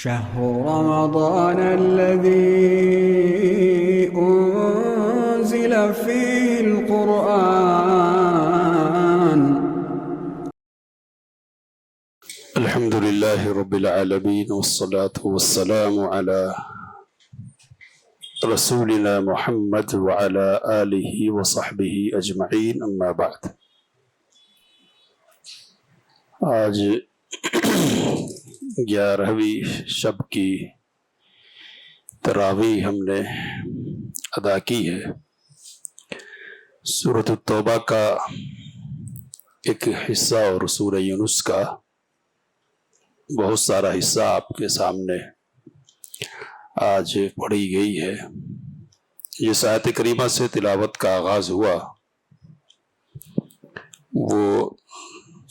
شهر رمضان الذي أنزل فيه القرآن. الحمد لله رب العالمين والصلاة والسلام على رسولنا محمد وعلى آله وصحبه أجمعين أما بعد. آج 11ویں شب کی تراویح ہم نے ادا کی ہے. سورۃ التوبہ کا ایک حصہ اور سورہ یونس کا بہت سارا حصہ آپ کے سامنے آج پڑھی گئی ہے. جس آیت کریمہ سے تلاوت کا آغاز ہوا وہ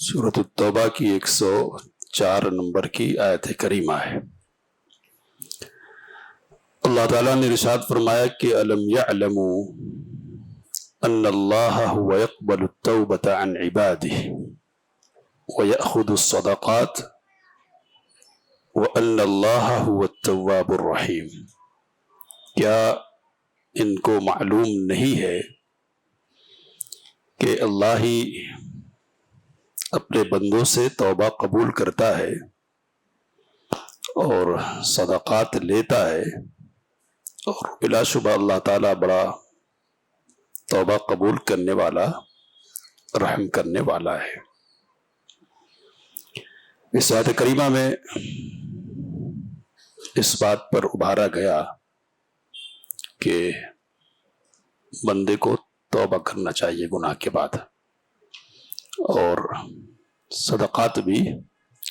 سورۃ التوبہ کی 104 نمبر کی آیت کریمہ ہے. اللہ تعالیٰ نے ارشاد فرمایا کہ أَلَمْ يَعْلَمُوا أَنَّ اللَّهَ هُوَ يَقْبَلُ التَّوْبَةَ عَنْ عِبَادِهِ وَيَأْخُذُ الصَّدَقَاتِ وَأَنَّ اللَّهَ هُوَ التَّوَّابُ الرَّحِيمُ. کیا ان کو معلوم نہیں ہے کہ اللہ ہی اپنے بندوں سے توبہ قبول کرتا ہے اور صدقات لیتا ہے، اور بلا شبہ اللہ تعالیٰ بڑا توبہ قبول کرنے والا، رحم کرنے والا ہے. اس آیت کریمہ میں اس بات پر ابھارا گیا کہ بندے کو توبہ کرنا چاہیے گناہ کے بعد، اور صدقات بھی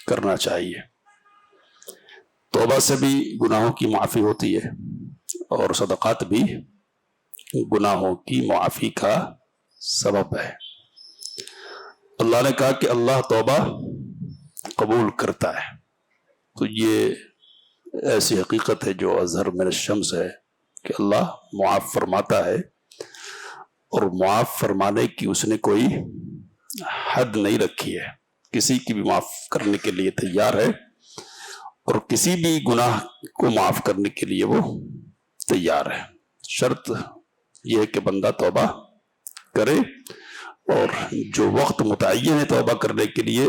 کرنا چاہیے. توبہ سے بھی گناہوں کی معافی ہوتی ہے اور صدقات بھی گناہوں کی معافی کا سبب ہے. اللہ نے کہا کہ اللہ توبہ قبول کرتا ہے، تو یہ ایسی حقیقت ہے جو اظہر من الشمس ہے کہ اللہ معاف فرماتا ہے، اور معاف فرمانے کی اس نے کوئی حد نہیں رکھی ہے. کسی کی بھی معاف کرنے کے لیے تیار ہے، اور کسی بھی گناہ کو معاف کرنے کے لیے وہ تیار ہے. شرط یہ ہے کہ بندہ توبہ کرے، اور جو وقت متعین ہے توبہ کرنے کے لیے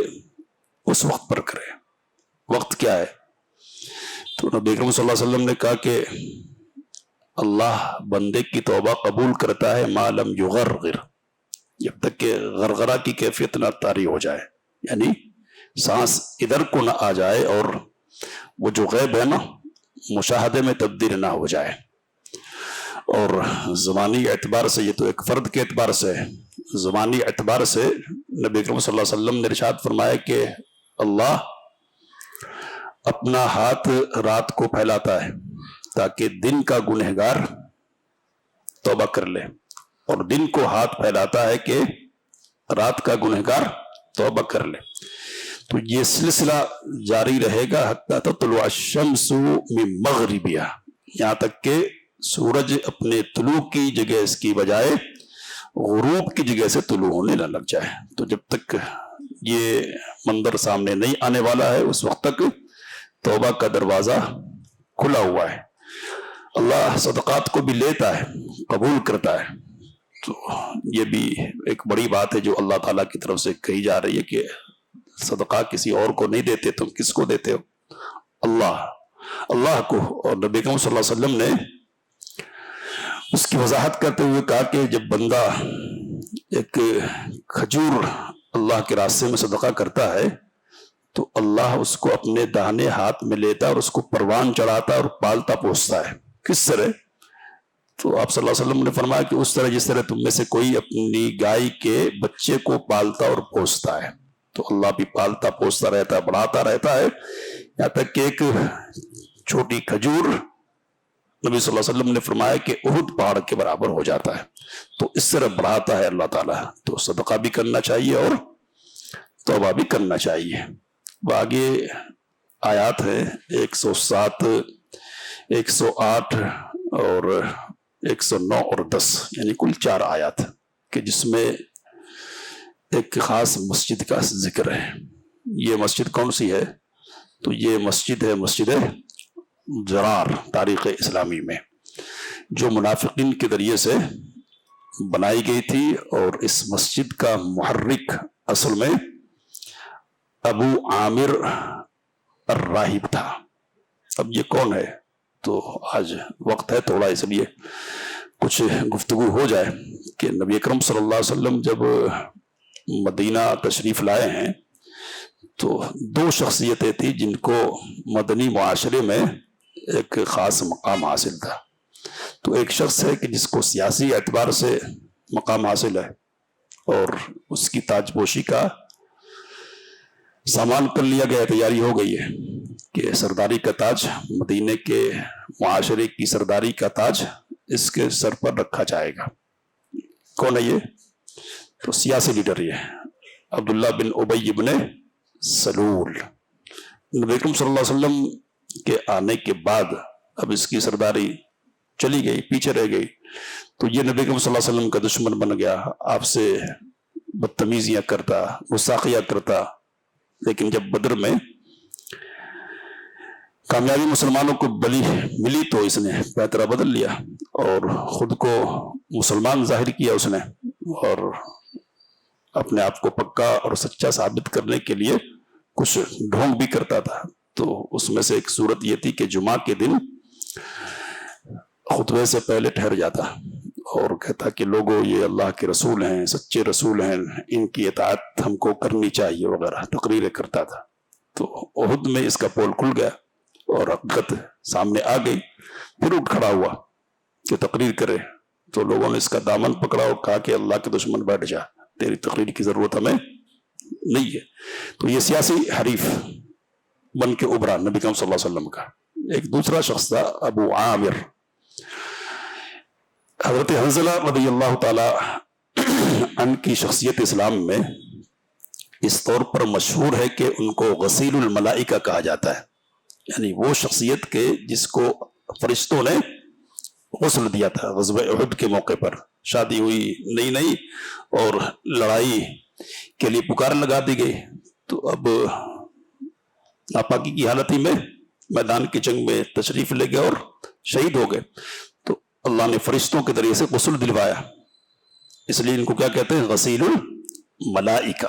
اس وقت پر کرے. وقت کیا ہے؟ تو نبی اکرم صلی اللہ علیہ وسلم نے کہا کہ اللہ بندے کی توبہ قبول کرتا ہے ما لم یغرغر، جب تک کہ غرغرہ کی کیفیت نہ طاری ہو جائے، یعنی سانس ادھر کو نہ آ جائے اور وہ جو غیب ہے نا مشاہدے میں تبدیل نہ ہو جائے. اور زمانی اعتبار سے، یہ تو ایک فرد کے اعتبار سے ہے، زمانی اعتبار سے نبی اکرم صلی اللہ علیہ وسلم نے ارشاد فرمایا کہ اللہ اپنا ہاتھ رات کو پھیلاتا ہے تاکہ دن کا گنہگار توبہ کر لے، اور دن کو ہاتھ پھیلاتا ہے کہ رات کا گنہگار توبہ کر لے. تو یہ سلسلہ جاری رہے گا حتی تطلع الشمس من مغربها، یہاں تک کہ سورج اپنے طلوع کی جگہ اس کی بجائے غروب کی جگہ سے طلوع ہونے نہ لگ جائے. تو جب تک یہ منظر سامنے نہیں آنے والا ہے اس وقت تک توبہ کا دروازہ کھلا ہوا ہے. اللہ صدقات کو بھی لیتا ہے، قبول کرتا ہے. تو یہ بھی ایک بڑی بات ہے جو اللہ تعالیٰ کی طرف سے کہی جا رہی ہے کہ صدقہ کسی اور کو نہیں دیتے، تم کس کو دیتے ہو؟ اللہ کو. اور نبی کریم صلی اللہ علیہ وسلم نے اس کی وضاحت کرتے ہوئے کہا کہ جب بندہ ایک کھجور اللہ کے راستے میں صدقہ کرتا ہے تو اللہ اس کو اپنے داہنے ہاتھ میں لیتا ہے اور اس کو پروان چڑھاتا ہے اور پالتا پوستا ہے. کس طرح؟ تو آپ صلی اللہ علیہ وسلم نے فرمایا کہ اس طرح جس طرح تم میں سے کوئی اپنی گائے کے بچے کو پالتا اور پوستا ہے. تو اللہ بھی پالتا پوستا رہتا ہے، بڑھاتا رہتا ہے، یہاں تک کہ ایک چھوٹی کھجور نبی صلی اللہ علیہ وسلم نے فرمایا کہ احد پہاڑ کے برابر ہو جاتا ہے. تو اس طرح بڑھاتا ہے اللہ تعالیٰ. تو صدقہ بھی کرنا چاہیے اور توبہ بھی کرنا چاہیے. آگے آیات ہے 107 108 اور 109 اور 10، یعنی کل 4 آیات کہ جس میں ایک خاص مسجد کا ذکر ہے. یہ مسجد کون سی ہے؟ تو یہ مسجد ہے مسجد ضرار تاریخ اسلامی میں، جو منافقین کے ذریعے سے بنائی گئی تھی، اور اس مسجد کا محرک اصل میں ابو عامر الراہب تھا۔ اب یہ کون ہے؟ تو آج وقت ہے تھوڑا، اس لیے کچھ گفتگو ہو جائے کہ نبی اکرم صلی اللہ علیہ وسلم جب مدینہ تشریف لائے ہیں تو دو شخصیتیں تھیں جن کو مدنی معاشرے میں ایک خاص مقام حاصل تھا۔ تو ایک شخص ہے کہ جس کو سیاسی اعتبار سے مقام حاصل ہے اور اس کی تاج پوشی کا سامان کر لیا گیا، تیاری ہو گئی ہے کہ سرداری کا تاج، مدینے کے معاشرے کی سرداری کا تاج اس کے سر پر رکھا جائے گا۔ کون ہے یہ؟ تو سیاسی لیڈر یہ عبداللہ بن ابی بن سلول۔ نبی اکرم صلی اللہ علیہ وسلم کے آنے کے بعد اب اس کی سرداری چلی گئی، پیچھے رہ گئی، تو یہ نبی اکرم صلی اللہ علیہ وسلم کا دشمن بن گیا، آپ سے بدتمیزیاں کرتا، گستاخیاں کرتا۔ لیکن جب بدر میں کامیابی مسلمانوں کو ملی تو اس نے پیترا بدل لیا اور خود کو مسلمان ظاہر کیا اس نے، اور اپنے آپ کو پکا اور سچا ثابت کرنے کے لیے کچھ ڈھونگ بھی کرتا تھا۔ تو اس میں سے ایک صورت یہ تھی کہ جمعہ کے دن خطبے سے پہلے ٹھہر جاتا اور کہتا کہ لوگوں یہ اللہ کے رسول ہیں، سچے رسول ہیں، ان کی اطاعت ہم کو کرنی چاہیے وغیرہ تقریریں کرتا تھا۔ تو احد میں اس کا پول کھل گیا اور حقیقت سامنے آ گئی، پھر اٹھ کھڑا ہوا کہ تقریر کرے، تو لوگوں نے اس کا دامن پکڑا اور کہا کہ اللہ کے دشمن بیٹھ جا، تیری تقریر کی ضرورت ہمیں نہیں ہے۔ تو یہ سیاسی حریف بن کے ابھرا نبی کریم صلی اللہ علیہ وسلم کا۔ ایک دوسرا شخص تھا ابو عامر۔ حضرت حنظلہ رضی اللہ تعالی عنہ کی شخصیت اسلام میں اس طور پر مشہور ہے کہ ان کو غسیل الملائکہ کہا جاتا ہے، یعنی وہ شخصیت کے جس کو فرشتوں نے غسل دیا تھا غزوہ احد کے موقع پر۔ شادی ہوئی نئی اور لڑائی کے لیے پکار لگا دی گئی، تو اب ناپاکی کی حالت ہی میں میدان کی جنگ میں تشریف لے گئے اور شہید ہو گئے۔ تو اللہ نے فرشتوں کے ذریعے سے غسل دلوایا، اس لیے ان کو کیا کہتے ہیں؟ غسیل الملائکہ۔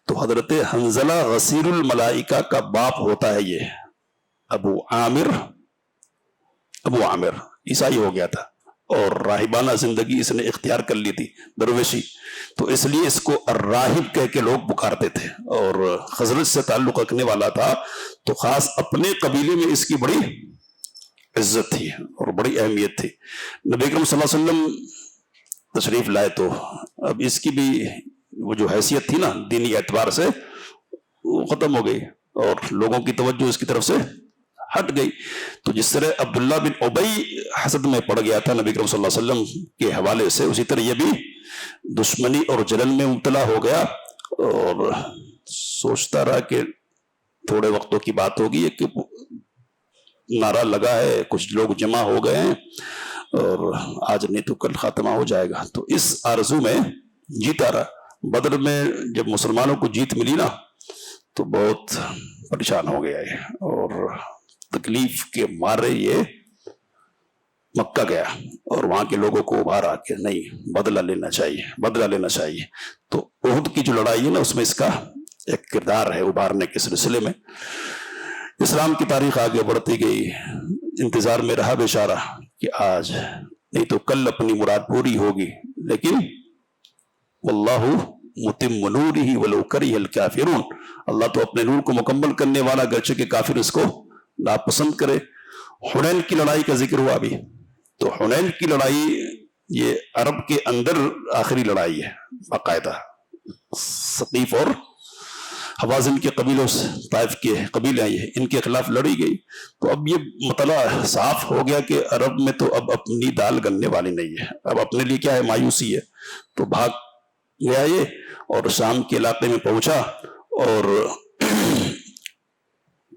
تو حضرت حنظلہ غسیل الملائکہ کا باپ ہوتا ہے یہ ابو عامر۔ عیسائی ہو گیا تھا اور راہبانہ زندگی اس نے اختیار کر لی تھی، درویشی، تو اس لیے اس کو الراہب کہہ کے لوگ پکارتے تھے، اور خزرج سے تعلق رکھنے والا تھا، تو خاص اپنے قبیلے میں اس کی بڑی عزت تھی اور بڑی اہمیت تھی۔ نبی اکرم صلی اللہ علیہ وسلم تشریف لائے تو اب اس کی بھی وہ جو حیثیت تھی نا دینی اعتبار سے وہ ختم ہو گئی اور لوگوں کی توجہ اس کی طرف سے ہٹ گئی۔ تو جس طرح عبداللہ بن ابی حسد میں پڑ گیا تھا نبی اکرم صلی اللہ علیہ وسلم کے حوالے سے، اسی طرح یہ بھی دشمنی اور جلن میں مبتلا ہو گیا اور سوچتا رہا کہ تھوڑے وقتوں کی بات ہوگی کہ نعرہ لگا ہے، کچھ لوگ جمع ہو گئے ہیں اور آج نہیں تو کل خاتمہ ہو جائے گا، تو اس آرزو میں جیتا رہا۔ بدر میں جب مسلمانوں کو جیت ملی نا تو بہت پریشان ہو گیا ہے اور تکلیف کے مارے یہ مکہ گیا اور وہاں کے لوگوں کو ابھارا کہ نہیں بدلہ لینا چاہیے۔ تو احد کی جو لڑائی ہے نا اس میں اس کا ایک کردار ہے ابھارنے کے سلسلے میں۔ اسلام کی تاریخ آگے بڑھتی گئی، انتظار میں رہا بیچارہ کہ آج نہیں تو کل اپنی مراد پوری ہوگی، لیکن واللہ متم نورہ ولو کرہ الکافرون، اللہ تو اپنے نور کو مکمل کرنے والا گرچہ کہ کافر اس کو ناپسند کرے۔ حنین کی لڑائی کا ذکر ہوا ابھی، تو حنین کی لڑائی یہ عرب کے اندر آخری لڑائی ہے، باقاعدہ ثقیف اور حوازن کے قبیلوں سے، طائف کے قبیلے ہیں ان کے خلاف لڑی گئی۔ تو اب یہ مطلع صاف ہو گیا کہ عرب میں تو اب اپنی دال گلنے والی نہیں ہے، اب اپنے لیے کیا ہے؟ مایوسی ہے۔ تو بھاگ گیا یہ اور شام کے علاقے میں پہنچا اور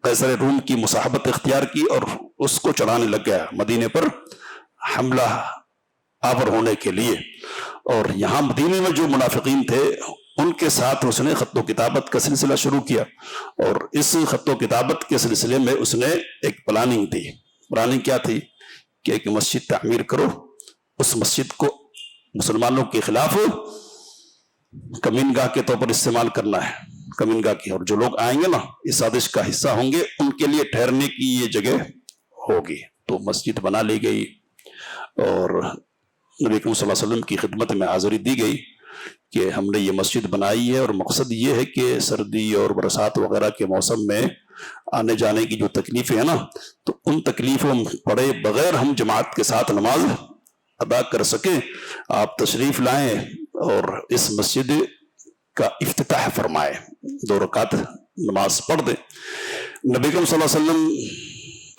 قیصر روم کی مصاحبت اختیار کی اور اس کو چڑھانے لگ گیا مدینے پر حملہ آور ہونے کے لیے۔ اور یہاں مدینے میں جو منافقین تھے ان کے ساتھ اس نے خط و کتابت کا سلسلہ شروع کیا، اور اس خط و کتابت کے سلسلے میں اس نے ایک پلاننگ تھی۔ پلاننگ کیا تھی کہ ایک مسجد تعمیر کرو، اس مسجد کو مسلمانوں کے خلاف کمین گاہ کے طور پر استعمال کرنا ہے، کمین گاہ کی، اور جو لوگ آئیں گے نا اس سازش کا حصہ ہوں گے ان کے لیے ٹھہرنے کی یہ جگہ ہوگی۔ تو مسجد بنا لی گئی اور نبی کریم صلی اللہ علیہ وسلم کی خدمت میں حاضری دی گئی کہ ہم نے یہ مسجد بنائی ہے، اور مقصد یہ ہے کہ سردی اور برسات وغیرہ کے موسم میں آنے جانے کی جو تکلیفیں ہیں نا، تو ان تکلیفوں پڑے بغیر ہم جماعت کے ساتھ نماز ادا کر سکیں۔ آپ تشریف لائیں اور اس مسجد کا افتتاح فرمائے، 2 رکعت نماز پڑھ دیں۔ نبی کریم صلی اللہ علیہ وسلم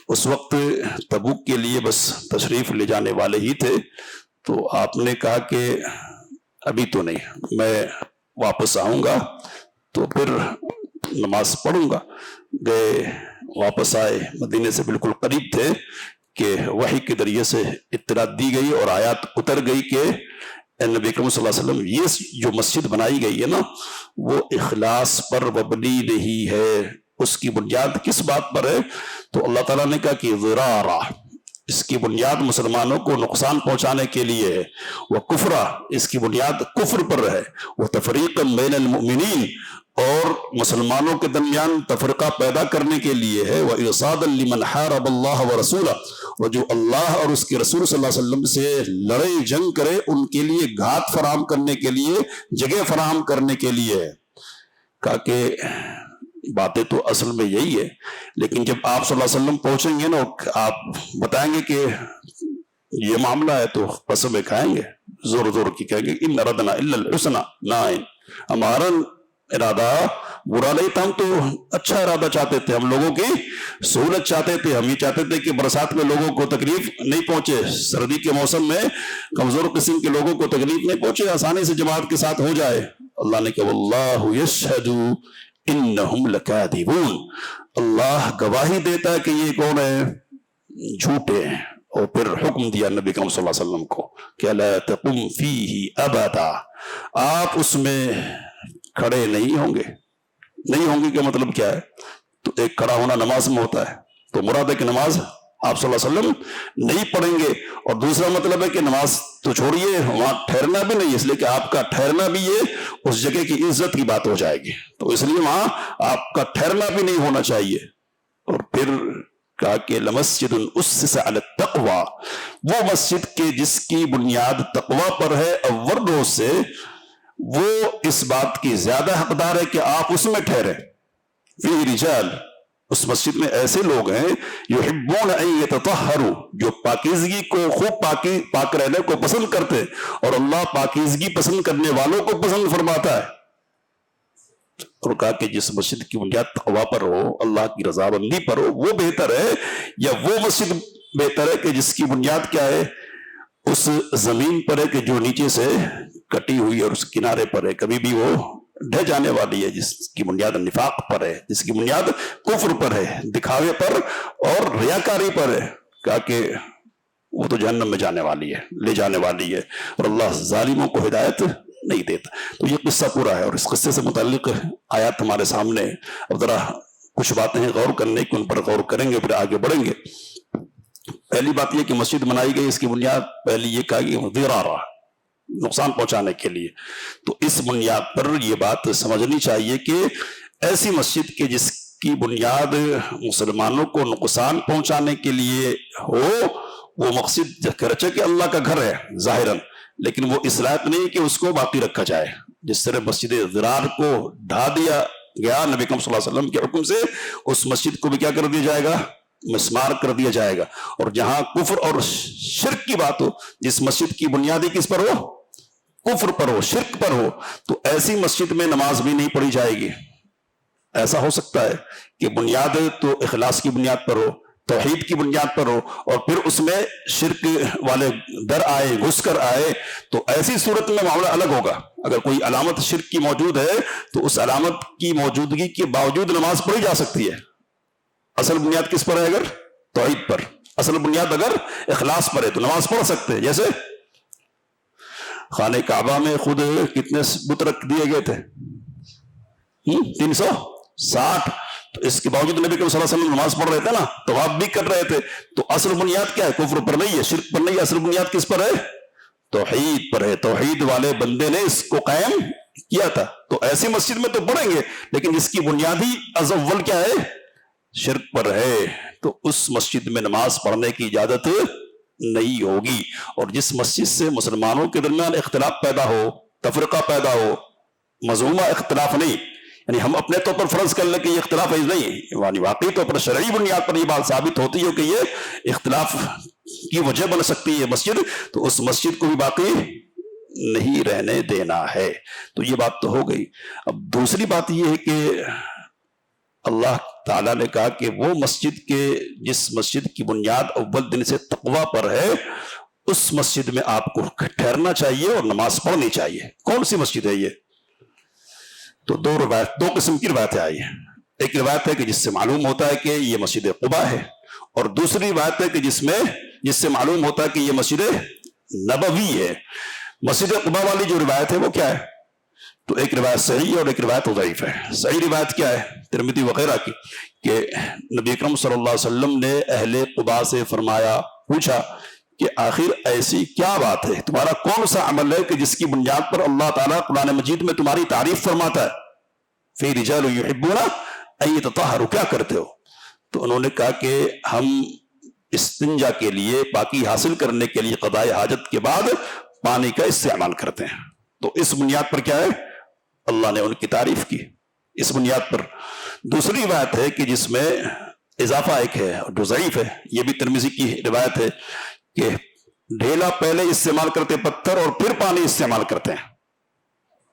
اس وقت تبوک کے لیے بس تشریف لے جانے والے ہی تھے، تو آپ نے کہا کہ ابھی تو نہیں، میں واپس آؤں گا تو پھر نماز پڑھوں گا۔ گئے، واپس آئے، مدینے سے بالکل قریب تھے کہ وحی کے ذریعے سے اطلاع دی گئی اور آیات اتر گئی کہ اے نبی کریم صلی اللہ علیہ وسلم، یہ جو مسجد بنائی گئی ہے نا وہ اخلاص پر مبنی نہیں ہے۔ اس کی بنیاد کس بات پر ہے؟ تو اللہ تعالیٰ نے کہا کہ ضرارہ، اس کی بنیاد مسلمانوں کو نقصان پہنچانے کے لیے ہے، وہ کفرہ، اس کی بنیاد کفر پر ہے، وہ تفریقا بین المؤمنین، اور مسلمانوں کے درمیان تفرقہ پیدا کرنے کے لیے ہے، وہ ارصادا لمن حارب اللہ ورسولہ، اور جو اللہ اور اس کے رسول صلی اللہ علیہ وسلم سے لڑے جنگ کرے ان کے لیے گھات فراہم کرنے کے لیے، جگہ فراہم کرنے کے لیے ہے۔ کہا کہ باتیں تو اصل میں یہی ہے، لیکن جب آپ صلی اللہ علیہ وسلم پہنچیں گے نا، آپ بتائیں گے کہ یہ معاملہ ہے تو قسمیں کھائیں گے، زور زور کی کہیں گے ان اردنا الا الحسنى، نہ ہمارا ارادہ برا نہیں تھا، ہم تو اچھا ارادہ چاہتے تھے، ہم لوگوں کی سہولت چاہتے تھے، ہم یہ چاہتے تھے کہ برسات میں لوگوں کو تکلیف نہیں پہنچے، سردی کے موسم میں کمزور قسم کے لوگوں کو تکلیف نہیں پہنچے، آسانی سے جماعت کے ساتھ ہو جائے۔ اللہ نے کہا واللہ یشہد انہم لکاذبون، اللہ گواہی دیتا ہے کہ یہ کون ہے، جھوٹے ہیں۔ اور پھر حکم دیا نبی کریم صلی اللہ علیہ وسلم کو کہ لا تقم فیہ ابدا، آپ اس میں کھڑے نہیں ہوں گے۔ نہیں ہوں گے کا مطلب کیا ہے؟ تو ایک کھڑا ہونا نماز میں ہوتا ہے، تو مراد ہے کہ نماز آپ صلی اللہ علیہ وسلم نہیں پڑھیں گے، اور دوسرا مطلب ہے کہ نماز تو چھوڑیے، وہاں ٹھہرنا بھی نہیں، اس لیے کہ آپ کا ٹھہرنا بھی یہ اس جگہ کی عزت کی بات ہو جائے گی، تو اس لیے وہاں آپ کا ٹھہرنا بھی نہیں ہونا چاہیے۔ اور پھر کہا کہ لمسجد اسس علی التقوی، وہ مسجد کے جس کی بنیاد تقوی پر ہے اول روز سے، وہ اس بات کی زیادہ حقدار ہے کہ آپ اس میں ٹھہرے۔ فی رجال، اس مسجد میں ایسے لوگ ہیں یحبون ان یتطہروا، جو پاکیزگی کو، خوب پاک رہنے کو پسند کرتے، اور اللہ پاکیزگی پسند کرنے والوں کو پسند فرماتا ہے۔ اور کہا کہ جس مسجد کی بنیاد تقوی پر ہو، اللہ کی رضامندی پر ہو، وہ بہتر ہے، یا وہ مسجد بہتر ہے کہ جس کی بنیاد کیا ہے، اس زمین پر ہے کہ جو نیچے سے کٹی ہوئی اور اس کنارے پر ہے، کبھی بھی وہ ڈھہ جانے والی ہے، جس کی بنیاد نفاق پر ہے، جس کی بنیاد کفر پر ہے، دکھاوے پر اور ریاکاری پر ہے۔ کہا کہ وہ تو جہنم میں جانے والی ہے، لے جانے والی ہے، اور اللہ ظالموں کو ہدایت نہیں دیتا۔ تو یہ قصہ پورا ہے، اور اس قصے سے متعلق آیات ہمارے سامنے، اب ذرا کچھ باتیں ہیں غور کرنے کی، ان پر غور کریں گے، پھر آگے بڑھیں گے۔ پہلی بات یہ کہ مسجد بنائی گئی، اس کی بنیاد پہلی یہ کہا کہ ضرارہ، نقصان پہنچانے کے لیے۔ تو اس بنیاد پر یہ بات سمجھنی چاہیے کہ ایسی مسجد کے جس کی بنیاد مسلمانوں کو نقصان پہنچانے کے لیے ہو، وہ مقصد گرچہ کہ اللہ کا گھر ہے ظاہراً، لیکن وہ اس لائق نہیں کہ اس کو باقی رکھا جائے۔ جس طرح مسجد ضرار کو ڈھا دیا گیا نبی کریم صلی اللہ علیہ وسلم کے حکم سے، اس مسجد کو بھی کیا کر دیا جائے گا، مسمار کر دیا جائے گا۔ اور جہاں کفر اور شرک کی بات ہو، جس مسجد کی بنیادی کس پر ہو، کفر پر ہو، شرک پر ہو، تو ایسی مسجد میں نماز بھی نہیں پڑھی جائے گی۔ ایسا ہو سکتا ہے کہ بنیاد تو اخلاص کی بنیاد پر ہو، توحید کی بنیاد پر ہو، اور پھر اس میں شرک والے در آئے، گھس کر آئے، تو ایسی صورت میں معاملہ الگ ہوگا۔ اگر کوئی علامت شرک کی موجود ہے تو اس علامت کی موجودگی کے باوجود نماز پڑھی جا سکتی ہے۔ اصل بنیاد کس پر ہے؟ اگر توحید پر، اصل بنیاد اگر اخلاص پر ہے تو نماز پڑھ سکتے ہیں۔ جیسے خانہ کعبہ میں خود کتنے بت رکھ دیے گئے تھے؟ 360. تو اس کے باوجود نبی کریم صلی اللہ علیہ وسلم نماز پڑھ رہے تھے نا، طواف بھی کر رہے تھے. تو اصل بنیاد کیا ہے؟ کفر پر نہیں ہے، شرک پر نہیں ہے، اصل بنیاد کس پر ہے؟ توحید پر ہے. توحید والے بندے نے اس کو قائم کیا تھا. تو ایسی مسجد میں تو پڑھیں گے، لیکن جس کی بنیادی از اول کیا ہے؟ شرک پر ہے، تو اس مسجد میں نماز پڑھنے کی اجازت نہیں ہوگی. اور جس مسجد سے مسلمانوں کے درمیان اختلاف پیدا ہو، تفرقہ پیدا ہو، مذمومہ اختلاف نہیں، یعنی ہم اپنے طور پر فرض کر لیں کہ یہ اختلاف ہے نہیں، یعنی واقعی طور پر شرعی بنیاد پر یہ بات ثابت ہوتی ہے کہ یہ اختلاف کی وجہ بن سکتی ہے مسجد، تو اس مسجد کو بھی باقی نہیں رہنے دینا ہے. تو یہ بات تو ہو گئی. اب دوسری بات یہ ہے کہ اللہ تعالیٰ نے کہا کہ وہ مسجد کے جس مسجد کی بنیاد اول دن سے تقوی پر ہے، اس مسجد میں آپ کو ٹھہرنا چاہیے اور نماز پڑھنی چاہیے. کون سی مسجد ہے یہ؟ تو دو قسم کی روایتیں آئی ہیں. ایک روایت ہے کہ جس سے معلوم ہوتا ہے کہ یہ مسجد قباء ہے، اور دوسری روایت ہے کہ جس سے معلوم ہوتا ہے کہ یہ مسجد نبوی ہے. مسجد قباء والی جو روایت ہے وہ کیا ہے؟ تو ایک روایت صحیح ہے اور ایک روایت ضعیف ہے. صحیح روایت کیا ہے؟ ترمذی وغیرہ کی، کہ نبی اکرم صلی اللہ علیہ وسلم نے اہل قباء سے پوچھا کہ آخر ایسی کیا بات ہے، تمہارا کون سا عمل ہے کہ جس کی بنیاد پر اللہ تعالیٰ قرآن مجید میں تمہاری تعریف فرماتا ہے؟ فی رجال یحبون ان یتطہروا، کیا کرتے ہو؟ تو انہوں نے کہا کہ ہم استنجا کے لیے، پاکی حاصل کرنے کے لیے قضاء حاجت کے بعد پانی کا استعمال کرتے ہیں. تو اس بنیاد پر کیا ہے؟ اللہ نے ان کی تعریف کی اس بنیاد پر. دوسری روایت ہے کہ جس میں اضافہ ایک ہے اور جو ضعیف ہے، یہ بھی ترمذی کی روایت ہے کہ ڈھیلا پہلے استعمال کرتے پتھر اور پھر پانی استعمال کرتے ہیں،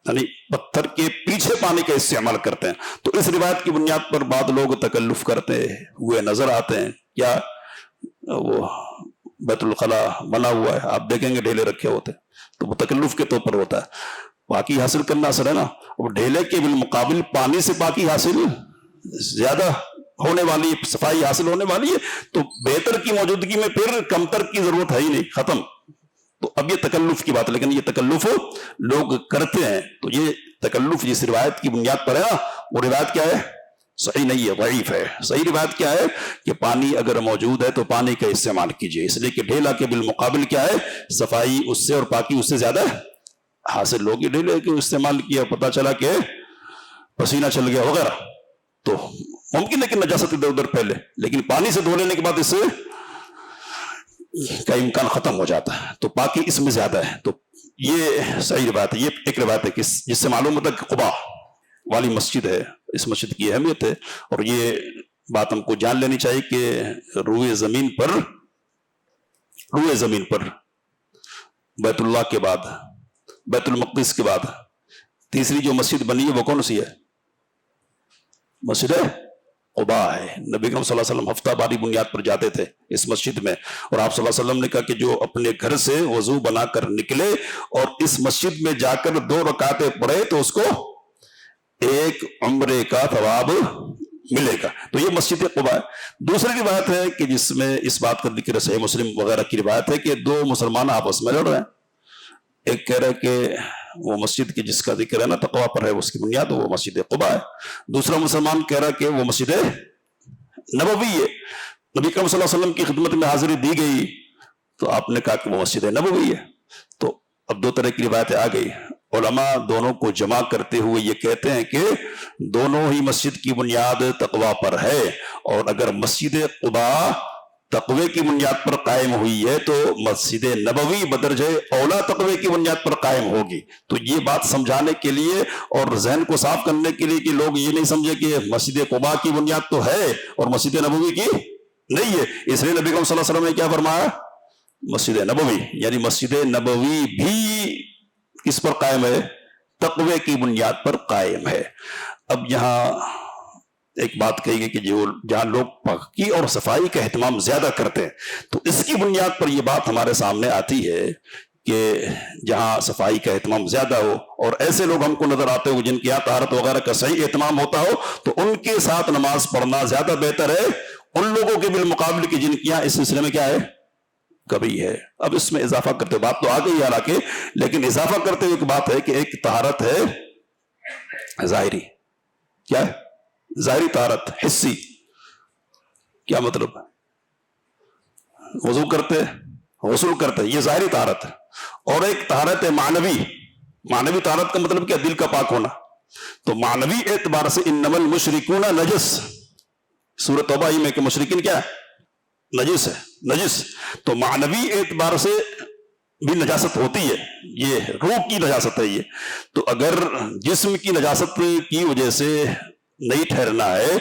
یعنی پتھر کے پیچھے پانی کا استعمال کرتے ہیں. تو اس روایت کی بنیاد پر بعض لوگ تکلف کرتے ہوئے نظر آتے ہیں. کیا وہ بیت الخلا بنا ہوا ہے، آپ دیکھیں گے ڈھیلے رکھے ہوتے ہیں، تو وہ تکلف کے طور پر ہوتا ہے. پاکی حاصل کرنا اثر ہے نا، وہ ڈھیلے کے بالمقابل پانی سے پاکی حاصل زیادہ ہونے والی، صفائی حاصل ہونے والی ہے. تو بہتر کی موجودگی میں پھر کمتر کی ضرورت ہے ہی نہیں، ختم. تو اب یہ تکلف کی بات ہے، لیکن یہ تکلف لوگ کرتے ہیں. تو یہ تکلف جس روایت کی بنیاد پر ہے نا، وہ روایت کیا ہے؟ صحیح نہیں ہے، ضعیف ہے. صحیح روایت کیا ہے کہ پانی اگر موجود ہے تو پانی کا استعمال کیجیے، اس لیے کہ ڈھیلا کے بالمقابل کیا ہے؟ صفائی اس سے اور پاکی اس سے زیادہ حاصل ہوگی. ڈھیلے کو استعمال کیا، پتا چلا کہ پسینہ چل گیا وغیرہ، تو ممکن ہے کہ نجاست ادھر ادھر پھیلے، لیکن پانی سے دھو لینے کے بعد اس سے کا امکان ختم ہو جاتا ہے. تو پاکی اس میں زیادہ ہے. تو یہ صحیح روایت ہے. یہ ایک روایت ہے جس سے معلوم ہوتا ہے کہ قباء والی مسجد ہے، اس مسجد کی اہمیت ہے. اور یہ بات ہم کو جان لینی چاہیے کہ روئے زمین پر بیت اللہ کے بعد، بیت المقدس کے بعد تیسری جو مسجد بنی ہے وہ کون سی ہے؟ مسجد قباء ہے. نبی کریم صلی اللہ علیہ وسلم ہفتہ واری بنیاد پر جاتے تھے اس مسجد میں، اور آپ صلی اللہ علیہ وسلم نے کہا کہ جو اپنے گھر سے وضو بنا کر نکلے اور اس مسجد میں جا کر 2 رکعتیں پڑھے تو اس کو ایک عمرے کا ثواب ملے گا. تو یہ مسجد قباء ہے. دوسری روایت ہے کہ جس میں اس بات کا ذکر صحیح مسلم وغیرہ کی روایت ہے کہ 2 مسلمان آپس میں لڑ رہے ہیں. ایک کہہ رہا ہے کہ وہ مسجد کی جس کا ذکر ہے نا تقویٰ پر ہے، اس کی بنیاد وہ مسجد قباء ہے. دوسرا مسلمان کہہ رہا ہے کہ وہ مسجد نبوی ہے. نبی کریم صلی اللہ علیہ وسلم کی خدمت میں حاضری دی گئی تو آپ نے کہا کہ وہ مسجد نبوی ہے. تو اب 2 طرح کی روایتیں آ گئی. علماء دونوں کو جمع کرتے ہوئے یہ کہتے ہیں کہ دونوں ہی مسجد کی بنیاد تقویٰ پر ہے، اور اگر مسجد قباء تقوی کی بنیاد پر قائم ہوئی ہے تو مسجد نبوی بدرجہ اولا تقوی کی بنیاد پر قائم ہوگی. تو یہ بات سمجھانے کے لیے اور ذہن کو صاف کرنے کے لیے کہ لوگ یہ نہیں سمجھے کہ مسجد قباء کی بنیاد تو ہے اور مسجد نبوی کی نہیں ہے، اس لیے نبی کریم صلی اللہ علیہ وسلم نے کیا فرمایا؟ مسجد نبوی. یعنی مسجد نبوی بھی کس پر قائم ہے؟ تقوی کی بنیاد پر قائم ہے. اب یہاں ایک بات کہی گئی کہ جہاں لوگ پاکی اور صفائی کا اہتمام زیادہ کرتے ہیں، تو اس کی بنیاد پر یہ بات ہمارے سامنے آتی ہے کہ جہاں صفائی کا اہتمام زیادہ ہو اور ایسے لوگ ہم کو نظر آتے ہو جن کی یہاں طہارت وغیرہ کا صحیح اہتمام ہوتا ہو، تو ان کے ساتھ نماز پڑھنا زیادہ بہتر ہے ان لوگوں کے بالمقابل کہ جن کی یہاں اس سلسلے میں کیا ہے؟ کبھی ہے. اب اس میں اضافہ کرتے بات تو آ گئی حالانکہ، لیکن اضافہ کرتے ہوئے ایک بات ہے کہ ایک طہارت ہے ظاہری. کیا ہے ظاہری طہارت؟ حسی. کیا مطلب؟ وضو کرتے، غسل کرتے، یہ ظاہری طہارت ہے. اور ایک طہارت ہے معنوی. معنوی طہارت کا مطلب کیا؟ دل کا پاک ہونا. تو معنوی اعتبار سے انما المشرکون نجس، سورۃ توبہ ہی میں کہ مشرکین کیا ہے؟ نجس ہے. نجس تو معنوی اعتبار سے بھی نجاست ہوتی ہے، یہ روح کی نجاست ہے یہ. تو اگر جسم کی نجاست کی وجہ سے نہیں ٹھہرنا ہے